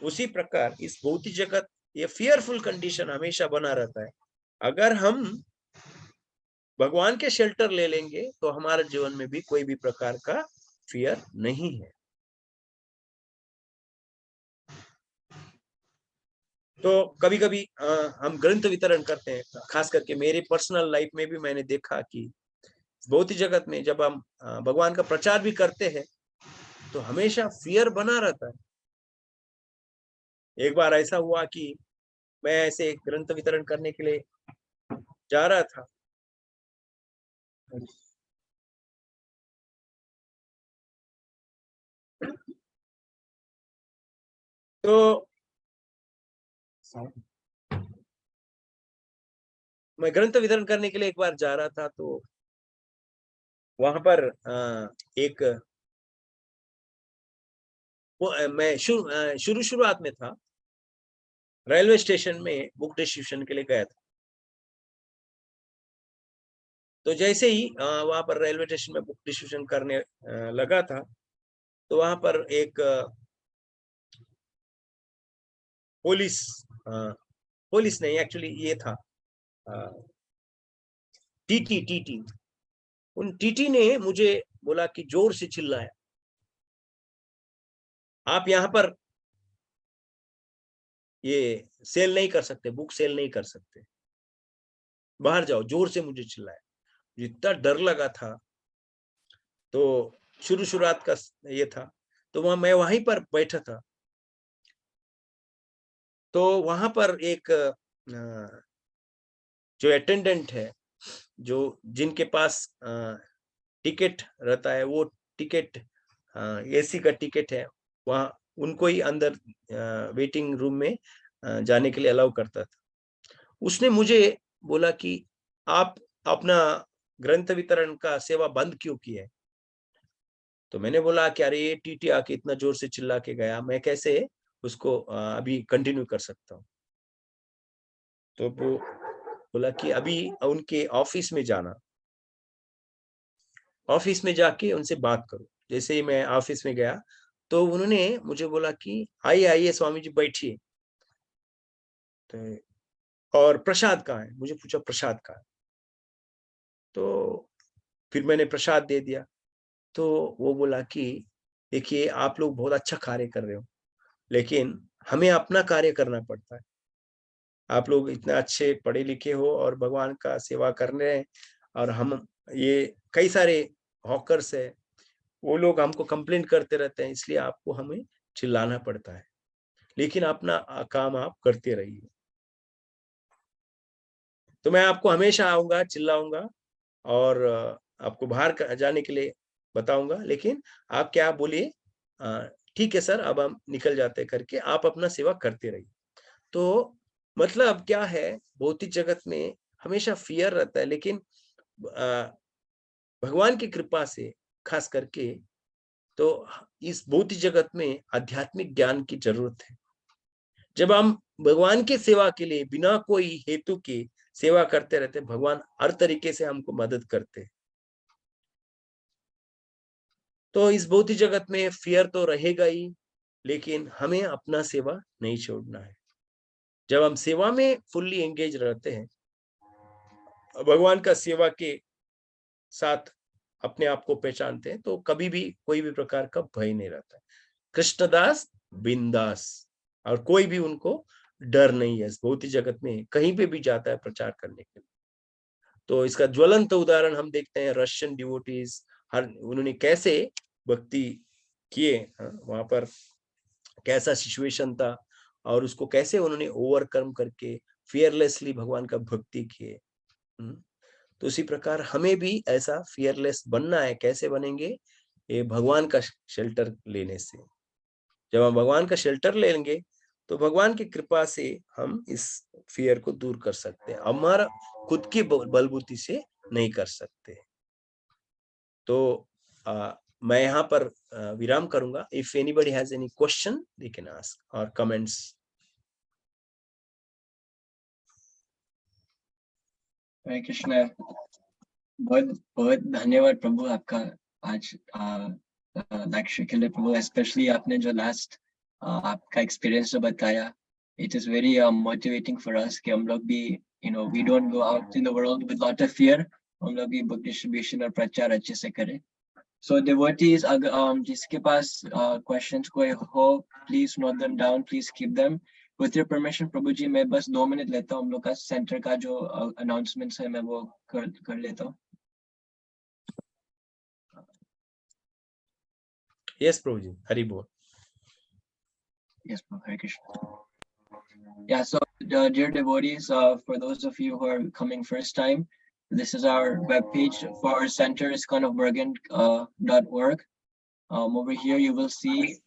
उसी प्रकार इस भौतिक जगत, ये फियरफुल कंडीशन हमेशा बना रहता है। अगर हम भगवान के शेल्टर ले लेंगे तो हमारे जीवन में भी कोई भी प्रकार का फियर नहीं है। तो कभी कभी हम ग्रंथ वितरण करते हैं, खास करके मेरे पर्सनल लाइफ में भी मैंने देखा कि भौतिक जगत में जब हम भगवान का प्रचार भी करते हैं तो हमेशा फियर बना रहता है। एक बार ऐसा हुआ कि मैं ऐसे ग्रंथ वितरण करने के लिए जा रहा था। तो मैं ग्रंथ वितरण करने के लिए एक बार जा रहा था, तो वहां पर एक मैं शुरुआत में था, रेलवे स्टेशन में बुक डिस्ट्रीब्यूशन के लिए गया था। तो जैसे ही वहां पर रेलवे स्टेशन में बुक डिस्ट्रीब्यूशन करने लगा था, तो वहां पर एक पुलिस पुलिस नहीं, एक्चुअली ये था टीटी टीटी। उन टीटी ने मुझे बोला कि जोर से चिल्लाया, आप यहाँ पर ये सेल नहीं कर सकते, बुक सेल नहीं कर सकते, बाहर जाओ। जोर से मुझे चिल्लाया, इतना डर लगा था। तो शुरुआत का ये था, तो वहां मैं वहीं पर बैठा था। तो वहां पर एक जो अटेंडेंट है, जो जिनके पास टिकट रहता है, वो टिकट एसी का टिकट है, वहां उनको ही अंदर वेटिंग रूम में जाने के लिए अलाउ करता था। उसने मुझे बोला कि आप अपना ग्रंथ वितरण का सेवा बंद क्यों किया है? तो मैंने बोला कि अरे ये टीटी आके इतना जोर से चिल्ला के गया, मैं कैसे उसको अभी कंटिन्यू कर सकता हूँ? तो वो बोला कि अभी उनके ऑफिस में जाना, ऑफिस में जाके उनसे बात करो। जैसे ही मैं ऑफिस में गया, तो उन्होंने मुझे बोला कि आइए आइए स्वामी जी बैठिए। तो और प्रसाद कहाँ है? मुझे पूछा प्रसाद कहाँ है? तो फिर मैंने प्रसाद दे दिया। तो वो बोला कि देखिए आप लोग बहुत अच्छा कार्य कर रहे हो, लेकिन हमें अपना कार्य करना पड़ता है। आप लोग इतना अच्छे पढ़े लिखे हो और भगवान का सेवा कर रहे हैं, और हम ये कई सारे हॉकर्स है, वो लोग हमको कंप्लेंट करते रहते हैं, इसलिए आपको हमें चिल्लाना पड़ता है, लेकिन अपना काम आप करते रहिए। तो मैं आपको हमेशा आऊंगा, चिल्लाऊंगा और आपको बाहर जाने के लिए बताऊंगा, लेकिन आप क्या बोलिए, ठीक है सर अब हम निकल जाते हैं करके आप अपना सेवा करते रहिए। तो मतलब क्या है, भौतिक जगत में हमेशा फियर रहता है, लेकिन अ, भगवान की कृपा से खास करके तो इस भौतिक जगत में आध्यात्मिक ज्ञान की जरूरत है। जब हम भगवान की सेवा के लिए बिना कोई हेतु के सेवा करते रहते, भगवान हर तरीके से हमको मदद करते। तो इस भौतिक जगत में फियर तो रहेगा ही, लेकिन हमें अपना सेवा नहीं छोड़ना है। जब हम सेवा में फुल्ली एंगेज रहते हैं, भगवान का सेवा के साथ अपने आप को पहचानते हैं, तो कभी भी कोई भी प्रकार का भय नहीं रहता है। कृष्णदास बिंदास, और कोई भी उनको डर नहीं है। इस भौतिक जगत में कहीं पे भी जाता है प्रचार करने के लिए। तो इसका ज्वलंत उदाहरण हम देखते हैं रशियन डिवोटीज, हर उन्होंने कैसे भक्ति किए, वहां पर कैसा सिचुएशन था, और उसको कैसे उन्होंने ओवरकम करके फियरलेसली भगवान का भक्ति किए। तो उसी प्रकार हमें भी ऐसा फियरलेस बनना है। कैसे बनेंगे? ये भगवान का शेल्टर लेने से। जब हम भगवान का शेल्टर लेंगे, तो भगवान की कृपा से हम इस फियर को दूर कर सकते हैं, हमारा खुद की बलबूती से नहीं कर सकते। तो मैं यहाँ पर विराम करूंगा। If anybody has any question they can ask और कमेंट्स। हरे कृष्ण। बहुत बहुत धन्यवाद प्रभु आपका आज लेक्चर के लिए प्रभु, स्पेशली आपने जो लास्ट आपका एक्सपीरियंस जो बताया, it is very motivating for us कि हम लोग भी we don't go out in the world with lot of fear, हम लोग भी बुक डिस्ट्रीब्यूशन और प्रचार अच्छे से करें। सो डिवोटीज, अगर जिसके पास क्वेश्चंस कोई हो, please note them down, please keep them, With your permission प्रभु जी मैं बस 2 मिनट लेता हूँ हम लोग का सेंटर का जो announcements है मैं वो कर लेता हूँ. यस प्रभु जी, हरि बोल. Yes, Hare Krishna. Yeah, so dear devotees, for those of you who are coming first time, this is our webpage for our center, iskonofbergen.org. Over here, you will see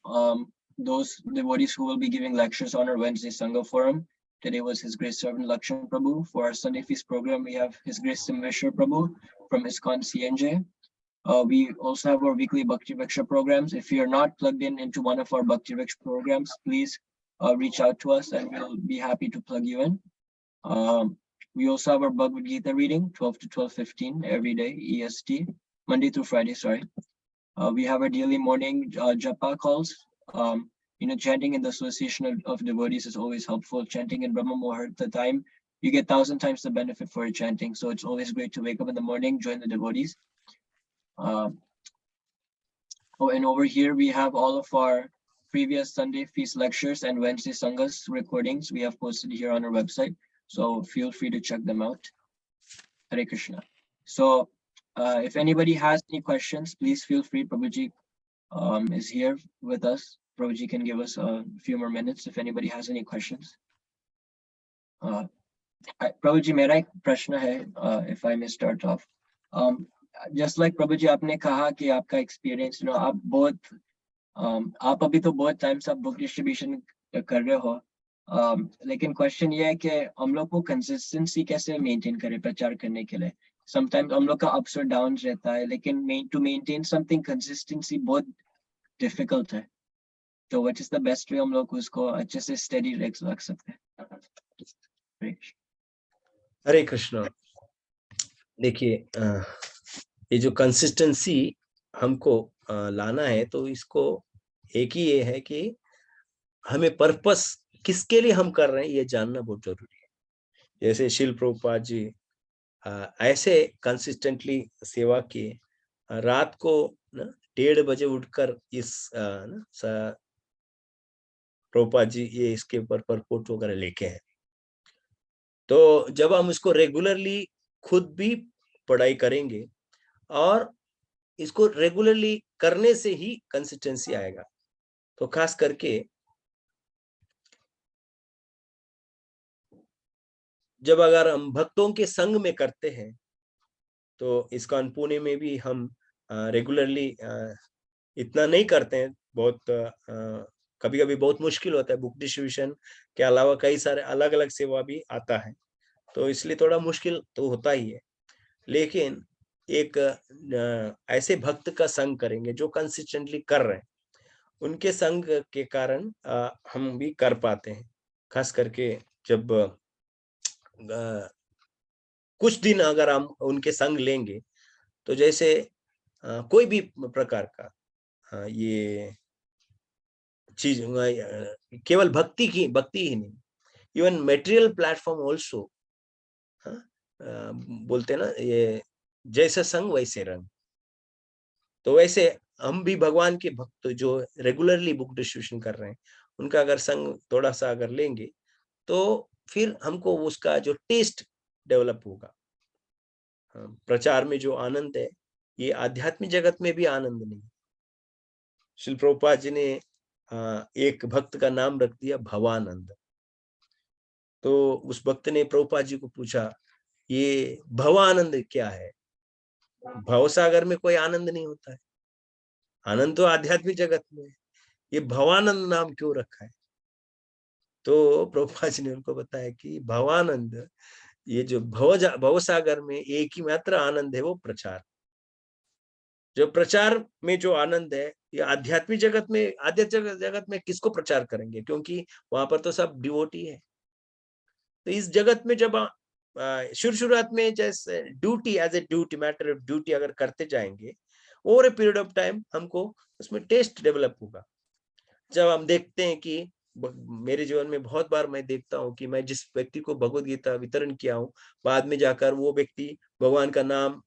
those devotees who will be giving lectures on our Wednesday Sangha Forum. Today was His Grace Servant Lakshan Prabhu. For our Sunday Feast program, we have His Grace Simveshwar Prabhu from ISKCON CNJ. We also have our weekly Bhakti Vriksha programs. If you're not plugged in into one of our Bhakti Vriksha programs, please reach out to us and we'll be happy to plug you in. We also have our Bhagavad Gita reading, 12 to 12:15 every day, EST, Monday through Friday, sorry. We have our daily morning japa calls. Chanting in the association of devotees is always helpful. Chanting in Brahma Muhurta time, you get 1,000 times the benefit for your chanting. So it's always great to wake up in the morning, join the devotees. And over here we have all of our previous Sunday feast lectures and Wednesday Sanghas recordings we have posted here on our website. So feel free to check them out. Hare Krishna. So if anybody has any questions, please feel free. Prabhuji is here with us. Prabhuji can give us a few more minutes if anybody has any questions. Prabhuji, मेरा एक प्रश्न है, if I may start off. Just like Prabhuji आपने कहा कि आपका experience, आप बहुत आप अभी तो बहुत टाइम से आप बुक डिस्ट्रीब्यूशन कर रहे हो, लेकिन क्वेश्चन ये है कि हम लोग को कंसिस्टेंसी कैसे मेंटेन करें प्रचार करने के लिए. समटाइम्स हम लोग का अप्स और डाउन्स रहता है, लेकिन टू मेंटेन समथिंग कंसिस्टेंसी बहुत डिफिकल्ट है. तो what is the best way हम लोग उसको अच्छे से स्टेडी रख सकते हैं. हरे कृष्ण. देखिए, ये जो कंसिस्टेंसी हमको लाना है, तो इसको एक ही ये है कि हमें पर्पस किसके लिए हम कर रहे हैं ये जानना बहुत जरूरी है. जैसे शिल प्रभुपाद जी ऐसे कंसिस्टेंटली सेवा किए, रात को 1:30 बजे उठकर इस प्रभुपाद जी ये इसके ऊपर परपोर्ट वगैरह लेके हैं. तो जब हम इसको रेगुलरली खुद भी पढ़ाई करेंगे और इसको रेगुलरली करने से ही कंसिस्टेंसी आएगा. तो खास करके जब अगर हम भक्तों के संग में करते हैं, तो ISKCON पुणे में भी हम रेगुलरली इतना नहीं करते हैं. बहुत कभी-कभी बहुत मुश्किल होता है. बुक डिस्ट्रीब्यूशन के अलावा कई सारे अलग-अलग सेवा भी आता है, तो इसलिए थोड़ा मुश्किल तो होता ही है. लेकिन एक ऐसे भक्त का संग करेंगे जो कंसिस्टेंटली कर रहे हैं, उनके संग के कारण हम भी कर पाते हैं. खास करके जब कुछ दिन अगर हम उनके संग लेंगे, तो जैसे कोई भी प्रकार का ये चीज, केवल भक्ति ही नहीं, इवन मटेरियल प्लेटफॉर्म ऑल्सो, बोलते हैं ना, ये जैसा संग वैसे रंग. तो वैसे हम भी भगवान के भक्त जो रेगुलरली बुक डिस्ट्रीब्यूशन कर रहे हैं, उनका अगर संग थोड़ा सा अगर लेंगे, तो फिर हमको उसका जो टेस्ट डेवलप होगा. प्रचार में जो आनंद है, ये आध्यात्मिक जगत में भी आनंद नहीं. श्रील प्रभुपाद जी ने एक भक्त का नाम रख दिया भवानंद. तो उस भक्त ने प्रभुपाद जी को पूछा, ये भवानंद क्या है? भवसागर में कोई आनंद नहीं होता है, आनंद तो आध्यात्मिक जगत में है, ये भवानंद नाम क्यों रखा है? तो प्रभुपाद जी ने उनको बताया कि भवानंद, ये जो भवसागर में एक ही मात्र आनंद है, वो प्रचार. जो प्रचार में जो आनंद है, ये आध्यात्मिक जगत में किसको प्रचार करेंगे, क्योंकि वहां पर तो सब डिवोटी है. तो इस जगत में जब शुरुआत में जैसे duty, as a duty, matter of duty अगर करते जाएंगे, over a period of time हमको उसमें टेस्ट डेवलप होगा. जब हम देखते हैं कि मेरे जीवन में बहुत बार मैं देखता हूँ कि मैं जिस व्यक्ति को भगवद गीता वितरण किया हूँ, बाद में जाकर वो व्यक्ति भगवान का नाम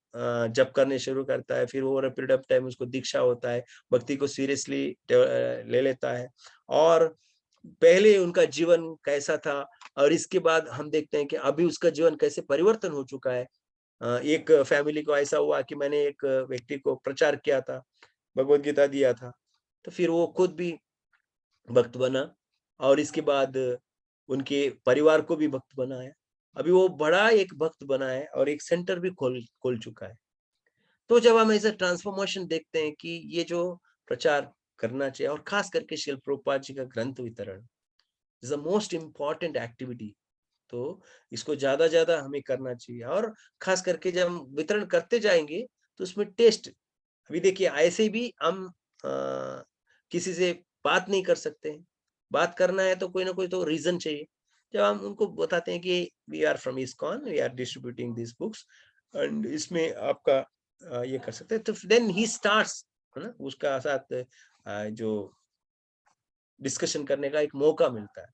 जप करने शुरू करता है. फिर over a period of time उसको दीक्षा होता है, भक्ति को सीरियसली ले लेता है, और पहले उनका जीवन कैसा था और इसके बाद हम देखते हैं कि अभी उसका जीवन कैसे परिवर्तन हो चुका है। एक फैमिली को ऐसा हुआ कि मैंने एक व्यक्ति को प्रचार किया था, भगवत गीता दिया था, तो फिर वो खुद भी भक्त बना और इसके बाद उनके परिवार को भी भक्त बनाया। अभी वो बड़ा एक भक्त बना है और एक सेंटर भी खोल खोल चुका है। तो जब हम ऐसा ट्रांसफॉर्मेशन देखते हैं कि ये जो प्रचार करना चाहिए और खास करके शिल प्रभुपाद जी का ग्रंथ वितरण is the most important activity. तो इसको ज्यादा हमें करना चाहिए और खास करके जब हम वितरण करते जाएंगे तो उसमें टेस्ट, अभी देखिए ऐसे भी हम किसी से बात नहीं कर सकते हैं। बात करना है तो कोई ना कोई तो रीजन चाहिए। जब हम उनको बताते हैं कि we are from ISKCON, we are distributing this books and इसमें आपका ये कर सकते हैं, तो देन ही स्टार्ट्स, है ना, उसका साथ जो डिस्कशन करने का एक मौका मिलता है,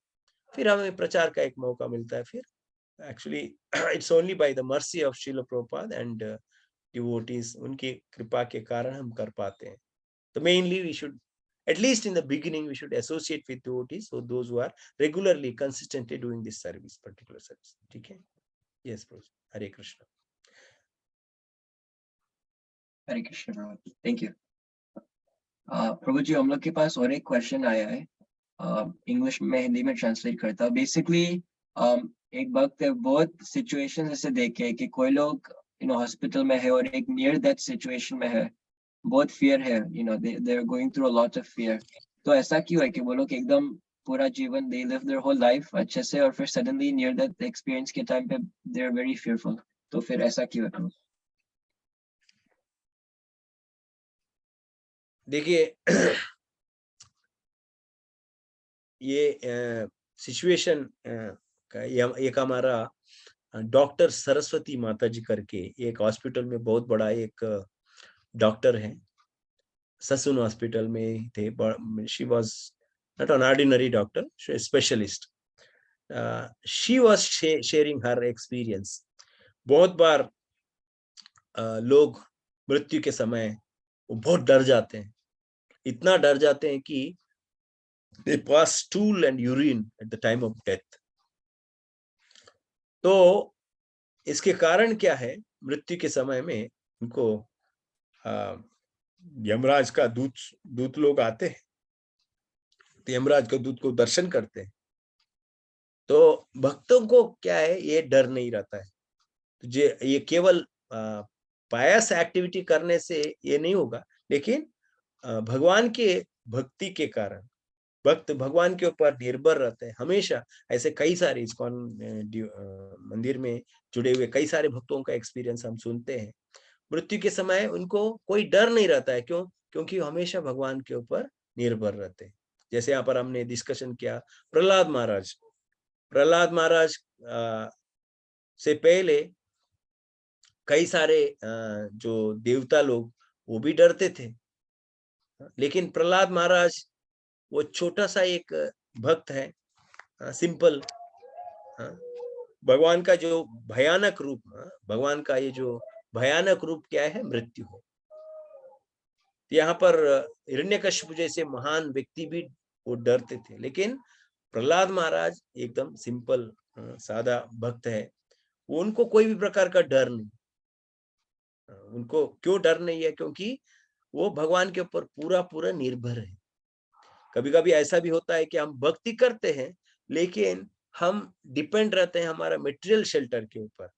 फिर हमें प्रचार का एक मौका मिलता है। फिर actually it's only by the mercy of Srila Prabhupada and devotees, उनकी कृपा के कारण हम कर पाते हैं। तो mainly we should, at least in the beginning, we should associate with devotees, so those who are regularly consistently doing this service, particular service. ठीक है? Yes, Prabhu. Hare Krishna. Hare Krishna Prabhu, thank you. Prabhu ji, हम लोग के पास और एक क्वेश्चन आया है, English में हिंदी में ट्रांसलेट करता हूँ। बेसिकली एक वक्त बहुत सिचुएशन ऐसे देखे कि कोई लोग हॉस्पिटल में है और एक नियर डेथ सिचुएशन में है, बहुत फियर है, they are going through a lot of fear. तो ऐसा क्यों है कि वो लोग एकदम पूरा जीवन they live their whole life अच्छे से, और फिर सडनली नियर डेथ एक्सपीरियंस के टाइम पे दे आर वेरी फियरफुल? तो फिर ऐसा क्यों है? देखिए ये सिचुएशन का एक हमारा डॉक्टर सरस्वती माता जी करके एक हॉस्पिटल में बहुत बड़ा एक डॉक्टर है, ससुन हॉस्पिटल में थे। She was not an ordinary doctor, specialist. She was sharing her experience. बहुत बार लोग मृत्यु के समय वो बहुत डर जाते हैं, इतना डर जाते हैं कि they pass stool and urine at the time of death. तो इसके कारण क्या है, मृत्यु के समय में उनको यमराज का दूत लोग आते हैं, तो यमराज का दूत को दर्शन करते हैं। तो भक्तों को क्या है, ये डर नहीं रहता है। तो ये केवल पायस एक्टिविटी करने से ये नहीं होगा, लेकिन भगवान के भक्ति के कारण भक्त भगवान के ऊपर निर्भर रहते हैं हमेशा। ऐसे कई सारे इस्कॉन मंदिर में जुड़े हुए कई सारे भक्तों का एक्सपीरियंस हम सुनते हैं। मृत्यु के समय उनको कोई डर नहीं रहता है, क्यों? क्योंकि हमेशा भगवान के ऊपर निर्भर रहते हैं। जैसे यहाँ पर हमने डिस्कशन किया प्रहलाद महाराज से पहले कई सारे जो देवता लोग वो भी डरते थे, लेकिन प्रहलाद महाराज वो छोटा सा एक भक्त है, सिंपल। भगवान का जो भयानक रूप, भगवान का ये जो भयानक रूप क्या है, मृत्यु है। यहाँ पर हिरण्यकश्यप जैसे महान व्यक्ति भी वो डरते थे, लेकिन प्रहलाद महाराज एकदम सिंपल सादा भक्त है, वो उनको कोई भी प्रकार का डर नहीं। उनको क्यों डर नहीं है? क्योंकि वो भगवान के ऊपर पूरा पूरा निर्भर है। कभी कभी ऐसा भी होता है कि हम भक्ति करते हैं, लेकिन हम डिपेंड रहते हैं हमारा मटेरियल शेल्टर के ऊपर।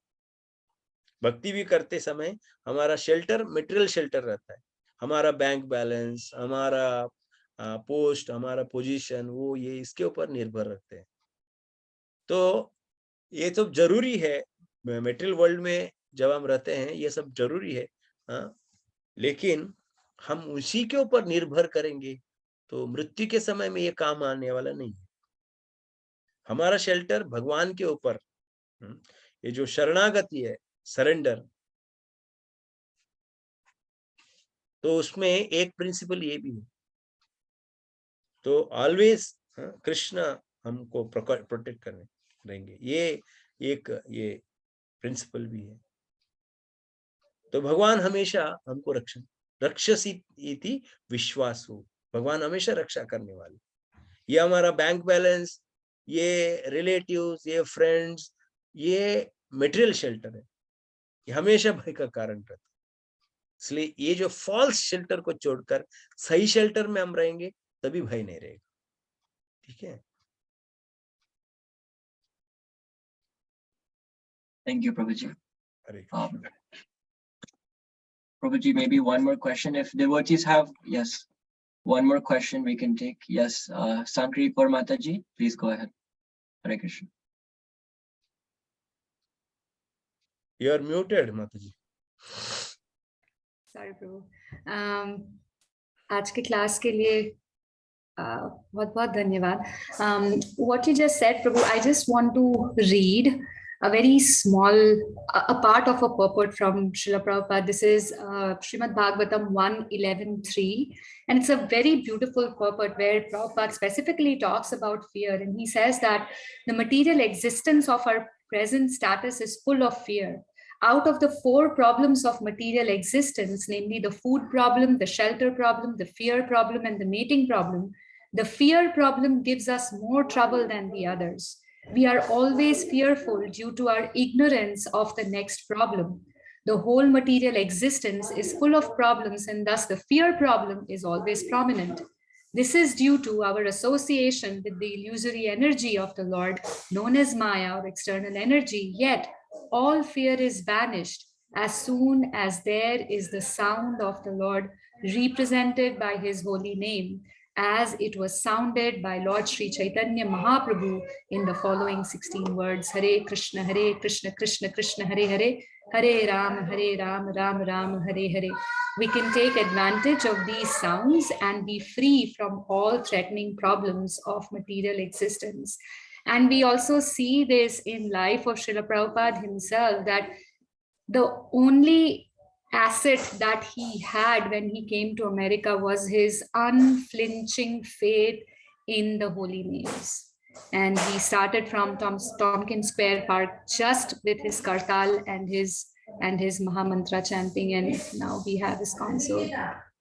भक्ति भी करते समय हमारा शेल्टर मटेरियल शेल्टर रहता है, हमारा बैंक बैलेंस, हमारा पोस्ट, हमारा पोजीशन, वो ये इसके ऊपर निर्भर रहते हैं। तो ये सब जरूरी है, मटेरियल वर्ल्ड में जब हम रहते हैं ये सब जरूरी है, लेकिन हम उसी के ऊपर निर्भर करेंगे तो मृत्यु के समय में ये काम आने वाला नहीं है। हमारा शेल्टर भगवान के ऊपर, ये जो शरणागति है, सरेंडर, तो उसमें एक प्रिंसिपल ये भी है। तो ऑलवेज कृष्ण हमको प्रोटेक्ट करने रहेंगे, ये ये प्रिंसिपल भी है। तो भगवान हमेशा हमको रक्षसी इति विश्वासु, भगवान हमेशा रक्षा करने वाले। ये हमारा बैंक बैलेंस, ये रिलेटिव्स, ये फ्रेंड्स, ये मटेरियल शेल्टर है, ये हमेशा भय का कारण रहता है। इसलिए ये जो फॉल्स शेल्टर को छोड़कर सही शेल्टर में हम रहेंगे, तभी भय नहीं रहेगा। ठीक है। Thank you, Prabhuji. Hare Prabhuji, maybe one more question. If devotees have, yes, one more question we can take. Yes, Sankri Kaur Mataji, please go ahead. Hare Krishna. You are muted, Mataji. Sorry, Prabhu. आज के class के लिए बहुत बहुत धन्यवाद. What you just said, Prabhu, I just want to read a very small a part of a purport from Srila Prabhupada. This is Srimad Bhagavatam 1.11.3, and it's a very beautiful purport where Prabhupada specifically talks about fear, and he says that the material existence of our present status is full of fear. Out of the 4 problems of material existence, namely the food problem, the shelter problem, the fear problem, and the mating problem, the fear problem gives us more trouble than the others. We are always fearful due to our ignorance of the next problem. The whole material existence is full of problems, and thus the fear problem is always prominent. This is due to our association with the illusory energy of the Lord, known as Maya or external energy, yet all fear is banished as soon as there is the sound of the Lord represented by his holy name, as it was sounded by Lord Sri Chaitanya Mahaprabhu in the following 16 words: Hare Krishna, Krishna Krishna, Hare Hare, Hare Ram, Ram Ram, Hare Hare. We can take advantage of these sounds and be free from all threatening problems of material existence. And we also see this in life of Srila Prabhupada himself, that the only asset that he had when he came to America was his unflinching faith in the holy names. And he started from Tompkins Square Park just with his kartal and his Mahamantra chanting, and now we have his console.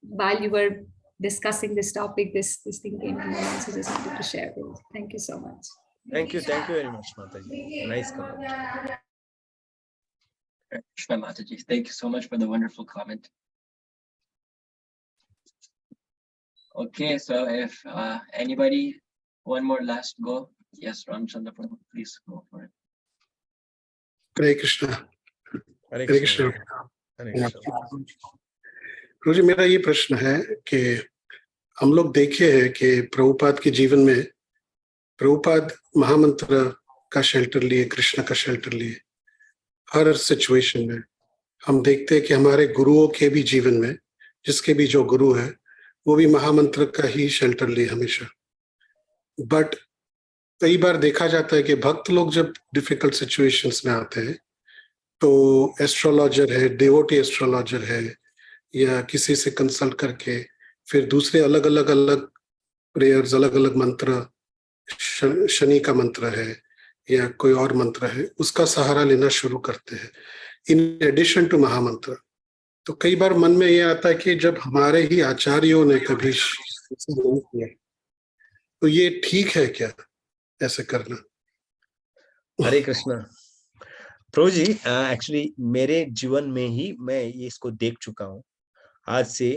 While you were discussing this topic, this thing came to my mind, so just wanted to share it. Thank you so much. Thank you very much, Mataji. Nice comment. Krishna Mataji, thank you so much for the wonderful comment. Okay, so if anybody, one more last go. Yes, Ramchandra Prabhu, please go for it. Hare Krishna. Hare हरे कृष्ण. प्रभु जी, मेरा ये प्रश्न है कि हम लोग देखे हैं कि प्रभुपाद के जीवन में प्रभुपाद महामंत्र का शेल्टर लिए, कृष्ण का शेल्टर लिए. हर सिचुएशन में हम देखते हैं कि हमारे गुरुओं के भी जीवन में, जिसके भी जो गुरु है वो भी महामंत्र का ही शेल्टर लिए हमेशा. बट कई बार देखा जाता है कि भक्त लोग जब डिफिकल्ट सिचुएशंस में आते हैं तो एस्ट्रोलॉजर है, डिवोटी एस्ट्रोलॉजर है, या किसी से कंसल्ट करके फिर दूसरे अलग अलग प्रेयर्स, अलग अलग मंत्र, शनि का मंत्र है या कोई और मंत्र है, उसका सहारा लेना शुरू करते हैं इन एडिशन टू महामंत्र. तो कई बार मन में ये आता है कि जब हमारे ही आचार्यों ने कभी नहीं किया तो ये ठीक है क्या ऐसे करना? हरे कृष्णा. प्रभु जी, एक्चुअली मेरे जीवन में ही मैं ये इसको देख चुका हूँ. आज से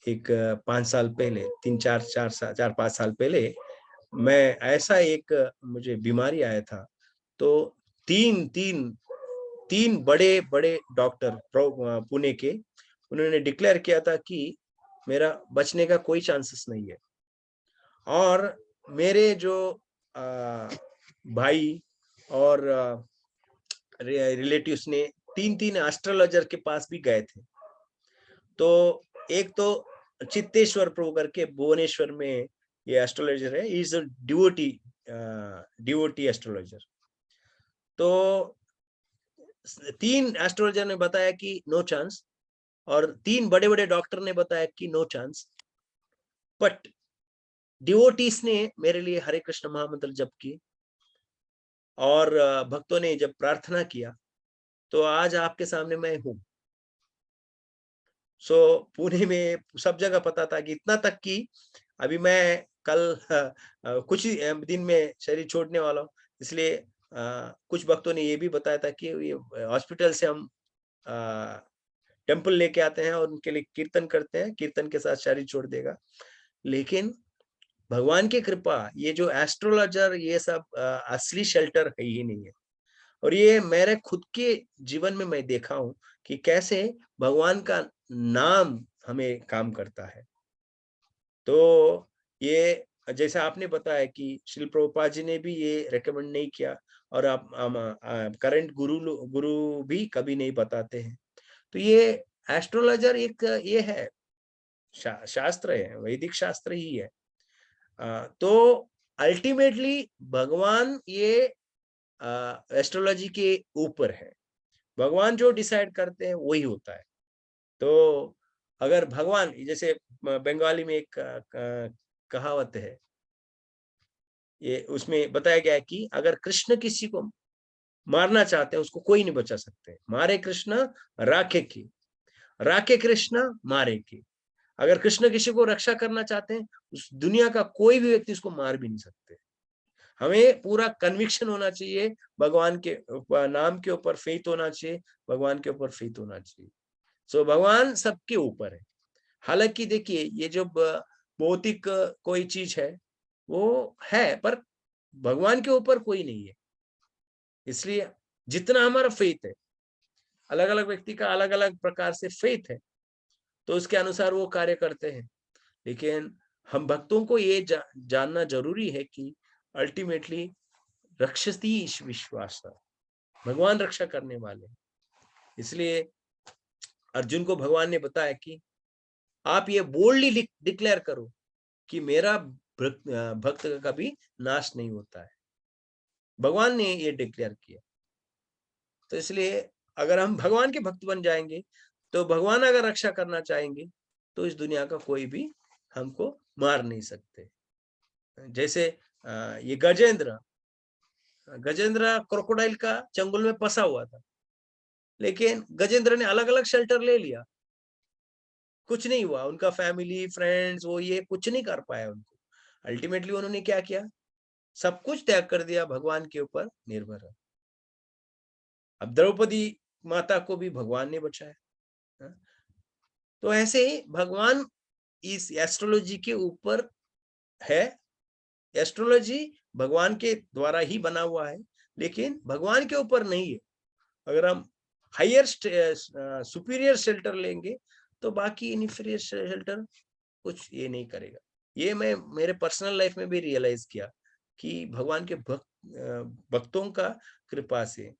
एक 5 साल पहले, 4-5 साल पहले मैं ऐसा एक मुझे बीमारी आया था. तो तीन बड़े डॉक्टर पुणे के, उन्होंने डिक्लेयर किया था कि मेरा बचने का कोई चांसेस नहीं है. और मेरे जो भाई और रिलेटिव्स ने 3 एस्ट्रोलॉजर के पास भी गए थे. तो एक तो चित्तेश्वर प्रभु करके भुवनेश्वर में ये एस्ट्रोलॉजर है, इज अ डिवोटी एस्ट्रोलॉजर. तो 3 एस्ट्रोलॉजर ने बताया कि नो चांस, और 3 बड़े डॉक्टर ने बताया कि नो चांस. बट डिवोटीज ने मेरे लिए हरे कृष्ण महामंत्र जप किए और भक्तों ने जब प्रार्थना किया तो आज आपके सामने मैं हूं. सो पुणे में सब जगह पता था कि इतना तक कि अभी मैं कल कुछ ही दिन में शरीर छोड़ने वाला हूँ, इसलिए कुछ भक्तों ने ये भी बताया था कि ये हॉस्पिटल से हम टेम्पल लेके आते हैं और उनके लिए कीर्तन करते हैं, कीर्तन के साथ शरीर छोड़ देगा। लेकिन भगवान की कृपा, ये जो एस्ट्रोलॉजर ये सब असली शेल्टर है ही नहीं है। और ये मेरे खुद के जीवन में मैं देखा हूँ कि कैसे भगवान का नाम हमें काम करता है। तो ये जैसा आपने बताया कि श्रील प्रभुपाद जी ने भी ये रेकमेंड नहीं किया और आप करंट गुरु भी कभी नहीं बताते हैं। तो ये एस्ट्रोलॉजर एक ये है, शास्त्र है, वैदिक शास्त्र ही है। तो अल्टीमेटली भगवान ये एस्ट्रोलॉजी के ऊपर है। भगवान जो डिसाइड करते हैं वही होता है। तो अगर भगवान, जैसे बंगाली में एक कहावत है, ये उसमें बताया गया है कि अगर कृष्ण किसी को मारना चाहते हैं उसको कोई नहीं बचा सकते। मारे कृष्ण राखे कृष्ण मारे के। अगर कृष्ण किसी को रक्षा करना चाहते हैं, उस दुनिया का कोई भी व्यक्ति उसको मार भी नहीं सकते। हमें पूरा कन्विक्शन होना चाहिए, भगवान के नाम के ऊपर फेथ होना चाहिए, भगवान के ऊपर फेथ होना चाहिए। सो भगवान सबके ऊपर है। हालांकि देखिए, ये जो भौतिक कोई चीज है वो है, पर भगवान के ऊपर कोई नहीं है। इसलिए जितना हमारा फेथ है, अलग अलग व्यक्ति का अलग अलग प्रकार से फेथ है, तो उसके अनुसार वो कार्य करते हैं। लेकिन हम भक्तों को ये जानना जरूरी है कि अल्टीमेटली रक्षती विश्वास, भगवान रक्षा करने वाले। इसलिए अर्जुन को भगवान ने बताया कि आप ये बोल्डली डिक्लेयर करो कि मेरा भक्त का कभी नाश नहीं होता है। भगवान ने ये डिक्लेयर किया। तो इसलिए अगर हम भगवान के भक्त बन जाएंगे, तो भगवान अगर रक्षा करना चाहेंगे, तो इस दुनिया का कोई भी हमको मार नहीं सकते। जैसे ये गजेंद्र क्रोकोडाइल का चंगुल में फंसा हुआ था, लेकिन गजेंद्र ने अलग अलग शेल्टर ले लिया, कुछ नहीं हुआ। उनका फैमिली, फ्रेंड्स, वो ये कुछ नहीं कर पाया उनको। अल्टीमेटली उन्होंने क्या किया? सब कुछ त्याग कर दिया, भगवान के ऊपर निर्भर है। अब द्रौपदी माता को भी भगवान ने बचाया। तो ऐसे ही भगवान इस एस्ट्रोलॉजी के ऊपर है। एस्ट्रोलॉजी भगवान के द्वारा ही बना हुआ है, लेकिन भगवान के ऊपर नहीं है। अगर हम हायर सुपीरियर शेल्टर लेंगे, तो बाकी इन्फीरियर शेल्टर कुछ ये नहीं करेगा। ये मैं मेरे पर्सनल लाइफ में भी रियलाइज किया कि भगवान के भक्तों का कृपा से,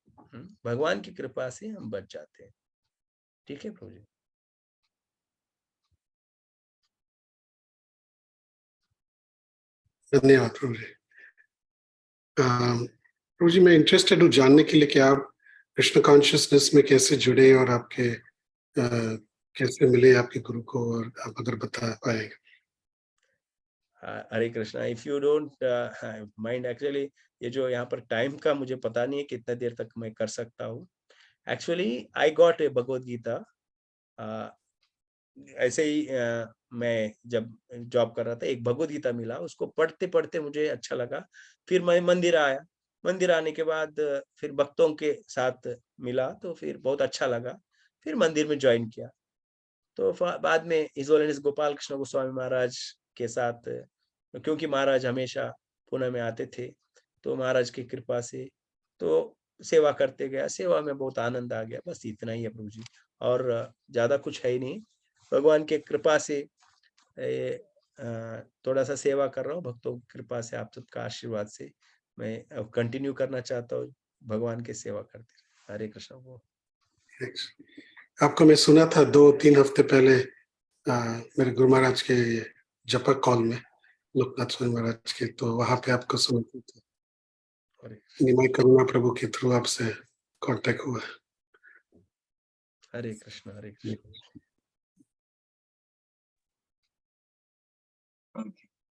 भगवान की कृपा से हम बच जाते हैं। ठीक है प्रभु जी। धन्यवाद प्रभु जी। प्रभु जी, मैं इंटरेस्टेड हूँ जानने के लिए कि आप कृष्ण कॉन्शियसनेस में कैसे जुड़े और आपके कैसे मिले आपके गुरु को, और आप अगर बता पाएंगे। Hare Krishna. If you don't mind, actually ये जो यहाँ पर टाइम का मुझे पता नहीं है कितना देर तक मैं कर सकता हूँ। Actually I got a Bhagavad Gita. ऐसे ही मैं जब जॉब कर रहा था, एक भगवद गीता मिला, उसको पढ़ते पढ़ते मुझे अच्छा लगा। फिर मैं मंदिर आया, मंदिर आने के बाद फिर भक्तों के साथ मिला, तो फिर बहुत अच्छा लगा। फिर मंदिर में ज्वाइन किया। तो बाद में हिज होलिनेस गोपाल कृष्ण गोस्वामी महाराज के साथ, क्योंकि महाराज हमेशा पुणे में आते थे, तो महाराज की कृपा से तो सेवा करते गया। सेवा में बहुत आनंद आ गया। बस इतना ही है प्रभु जी, और ज्यादा कुछ है ही नहीं। भगवान के कृपा से थोड़ा सा सेवा कर रहा हूँ, भक्तों की कृपा से, आप सबका आशीर्वाद से मैं कंटिन्यू करना चाहता हूँ भगवान की सेवा करते। हरे कृष्ण। वो आपको मैं सुना था 2-3 हफ्ते पहले मेरे गुरु महाराज के जपक कॉल में, लोकनाथ स्वामी महाराज के, तो वहां पे आपको सुना था। निमाई करुणा प्रभु के थ्रू आपसे कांटेक्ट हुआ। हरे कृष्ण। हरे कृष्ण।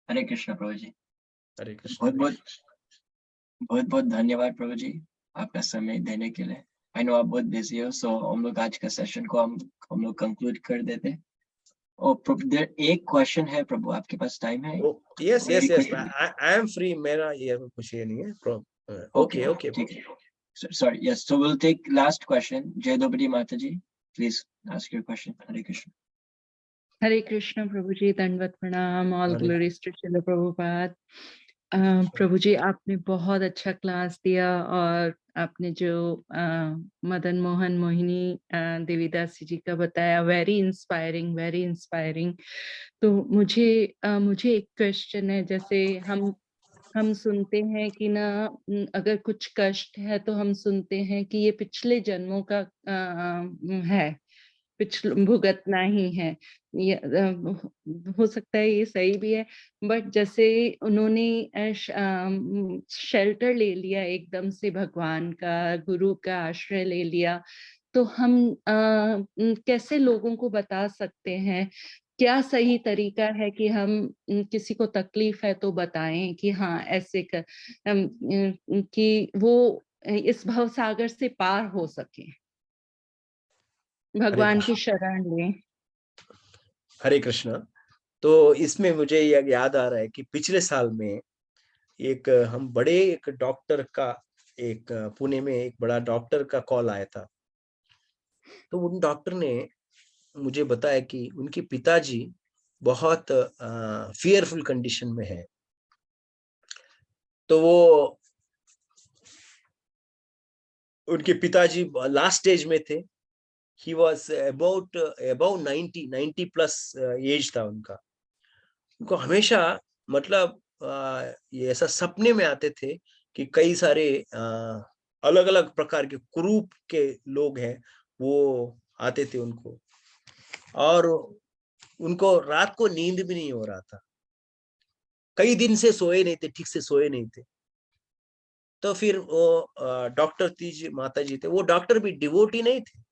हरे कृष्ण प्रभु जी। हरे कृष्ण। बहुत बहुत धन्यवाद प्रभु जी आपका समय देने के लिए। आई नो आप बहुत बिजी हो, सो हम लोग आज का सेशन को हम लोग कंक्लूड कर देते। there एक क्वेश्चन है प्रभु, आपके पास टाइम है? Yes Very yes yes, quickly. I am free, मेरा ये कुछ ये नहीं है। ओके ओके, ठीक है. Sorry, yes. So we'll take last question. Jai Dobadi Mataji, please ask your question. Hare Krishna. Hare Krishna प्रभु जी, दंडवत प्रणाम, ऑल हरे- ग्लोरीज टू श्रील प्रभुपाद। प्रभु जी, आपने बहुत अच्छा क्लास दिया और आपने जो मदन मोहन मोहिनी देवीदास जी का बताया, वेरी इंस्पायरिंग, वेरी इंस्पायरिंग। तो मुझे एक क्वेश्चन है। जैसे हम सुनते हैं कि ना, अगर कुछ कष्ट है तो हम सुनते हैं कि ये पिछले जन्मों का है, भुगतना ही है। ये हो सकता है ये सही भी है, बट जैसे उन्होंने शेल्टर ले लिया एकदम से, भगवान का, गुरु का आश्रय ले लिया, तो हम कैसे लोगों को बता सकते हैं, क्या सही तरीका है कि हम किसी को तकलीफ है तो बताएं कि हाँ ऐसे कर, कि वो इस भव सागर से पार हो सके, भगवान की शरण लें। हरे कृष्ण। तो इसमें मुझे याद आ रहा है कि पिछले साल में हम बड़े एक डॉक्टर का, एक पुणे में एक बड़ा डॉक्टर का कॉल आया था। तो उन डॉक्टर ने मुझे बताया कि उनके पिताजी बहुत फियरफुल कंडीशन में है। तो वो, उनके पिताजी लास्ट स्टेज में थे। He was about 90 plus age था उनका। उनको हमेशा, मतलब ये ऐसा सपने में आते थे कि कई सारे अलग अलग प्रकार के कुरूप के लोग हैं, वो आते थे उनको, और उनको रात को नींद भी नहीं हो रहा था। कई दिन से सोए नहीं थे, ठीक से सोए नहीं थे। तो फिर वो डॉक्टर तीज माता जी थे, वो डॉक्टर भी डिवोटी नहीं थे।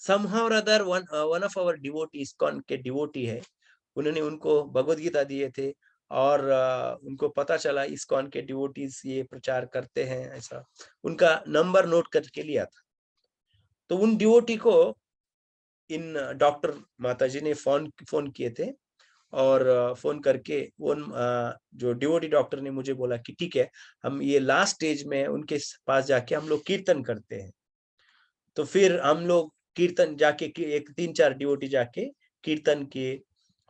somehow or other one of our devotees, ISKCON के डिवोटी है, उन्होंने उनको भगवद गीता दिए थे, और उनको पता चला ISKCON के डिवोटीज ये प्रचार करते हैं, ऐसा उनका नंबर नोट करके लिया था। तो उन डिवोटी को इन डॉक्टर माताजी ने फोन किए थे, और फोन करके वो जो डिवोटी डॉक्टर ने मुझे बोला कि ठीक है, हम ये लास्ट स्टेज में उनके पास जाके हम लोग कीर्तन करते हैं। तो फिर हम लोग कीर्तन जाके, एक 3-4 डिवोटी जाके कीर्तन किए,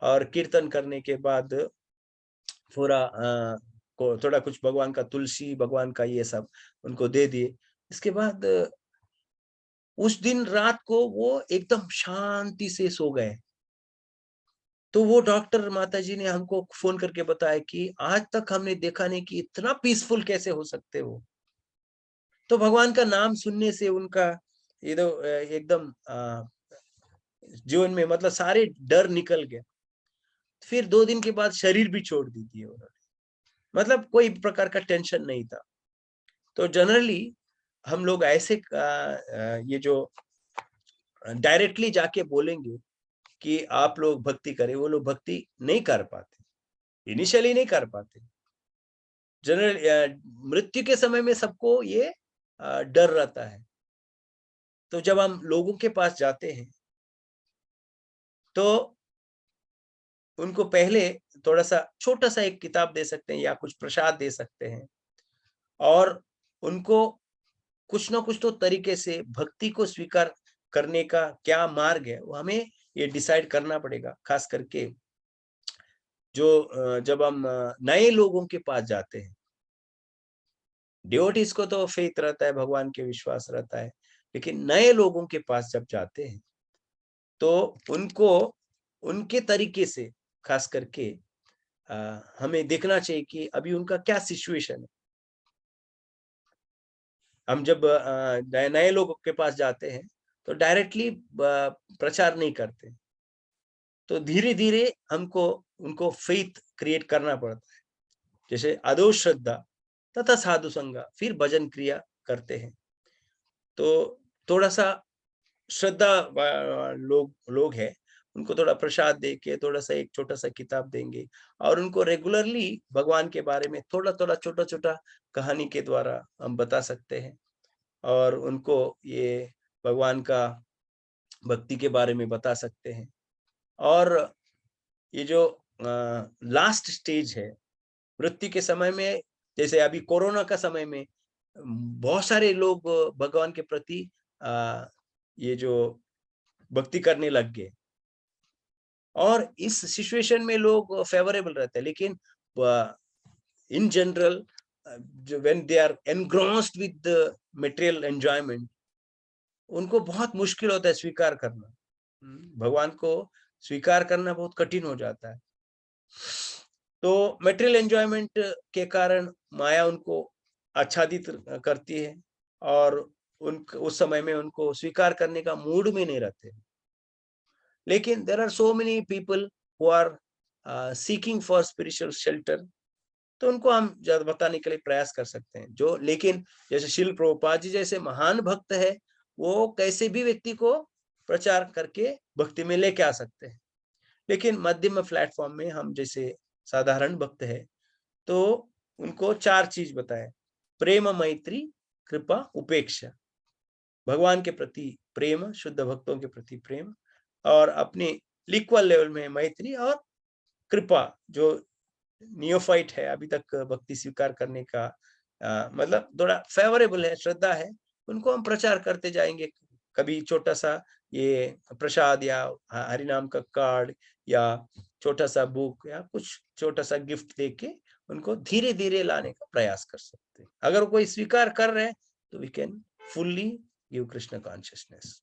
और कीर्तन करने के बाद थोड़ा कुछ भगवान का तुलसी, भगवान का ये सब उनको दे दिए। इसके बाद उस दिन रात को वो एकदम शांति से सो गए। तो वो डॉक्टर माताजी ने हमको फोन करके बताया कि आज तक हमने देखा नहीं कि इतना पीसफुल कैसे हो सकते हो। तो भगवान का नाम सुनने से उनका ये तो एकदम जीवन में, मतलब सारे डर निकल गया। फिर 2 दिन के बाद शरीर भी छोड़ दी थी उन्होंने, मतलब कोई प्रकार का टेंशन नहीं था। तो जनरली हम लोग ऐसे ये जो डायरेक्टली जाके बोलेंगे कि आप लोग भक्ति करें, वो लोग भक्ति नहीं कर पाते, इनिशियली नहीं कर पाते। जनरल मृत्यु के समय में सबको ये डर रहता है। तो जब हम लोगों के पास जाते हैं तो उनको पहले थोड़ा सा छोटा सा एक किताब दे सकते हैं या कुछ प्रसाद दे सकते हैं, और उनको कुछ ना कुछ तो तरीके से भक्ति को स्वीकार करने का क्या मार्ग है वो हमें ये डिसाइड करना पड़ेगा। खास करके जो जब हम नए लोगों के पास जाते हैं, डिवोटीज को तो फेथ रहता है, भगवान के विश्वास रहता है, लेकिन नए लोगों के पास जब जाते हैं तो उनको उनके तरीके से खास करके हमें देखना चाहिए कि अभी उनका क्या सिचुएशन है। हम जब नए लोगों के पास जाते हैं तो डायरेक्टली प्रचार नहीं करते, तो धीरे धीरे हमको उनको फेथ क्रिएट करना पड़ता है। जैसे आदो श्रद्धा तथा साधु संगा, फिर भजन क्रिया करते हैं। तो थोड़ा सा श्रद्धा लोग हैं, उनको थोड़ा प्रसाद दे के, थोड़ा सा एक छोटा सा किताब देंगे, और उनको रेगुलरली भगवान के बारे में थोड़ा थोड़ा छोटा छोटा कहानी के द्वारा हम बता सकते हैं, और उनको ये भगवान का भक्ति के बारे में बता सकते हैं। और ये जो लास्ट स्टेज है मृत्यु के समय में, जैसे अभी कोरोना का समय में बहुत सारे लोग भगवान के प्रति ये जो भक्ति करने लग गए, और इस सिचुएशन में लोग फेवरेबल रहते हैं, लेकिन in general when they are engrossed with the material enjoyment, उनको बहुत मुश्किल होता है स्वीकार करना। भगवान को स्वीकार करना बहुत कठिन हो जाता है। तो मटेरियल एंजॉयमेंट के कारण माया उनको आच्छादित करती है, और उस समय में उनको स्वीकार करने का मूड में नहीं रहते। लेकिन there are so many people who are seeking for spiritual shelter, तो उनको हम ज्यादा बताने के लिए प्रयास कर सकते हैं। जो लेकिन जैसे श्रील प्रभुपाद जी जैसे महान भक्त है, वो कैसे भी व्यक्ति को प्रचार करके भक्ति में लेके आ सकते हैं। लेकिन मध्यम प्लेटफॉर्म में हम जैसे साधारण भक्त है, तो उनको 4 चीज बताए: प्रेम, मैत्री, कृपा, उपेक्षा। भगवान के प्रति प्रेम, शुद्ध भक्तों के प्रति प्रेम, और अपने इक्वल लेवल में मैत्री, और कृपा जो नियोफाइट है, अभी तक भक्ति स्वीकार करने का मतलब थोड़ा फेवरेबल है, श्रद्धा है, उनको हम प्रचार करते जाएंगे। कभी छोटा सा ये प्रसाद या हरिनाम का कार्ड या छोटा सा बुक या कुछ छोटा सा गिफ्ट देके उनको धीरे धीरे लाने का प्रयास कर सकते हैं। अगर कोई स्वीकार कर रहे हैं तो we can fully give Krishna consciousness.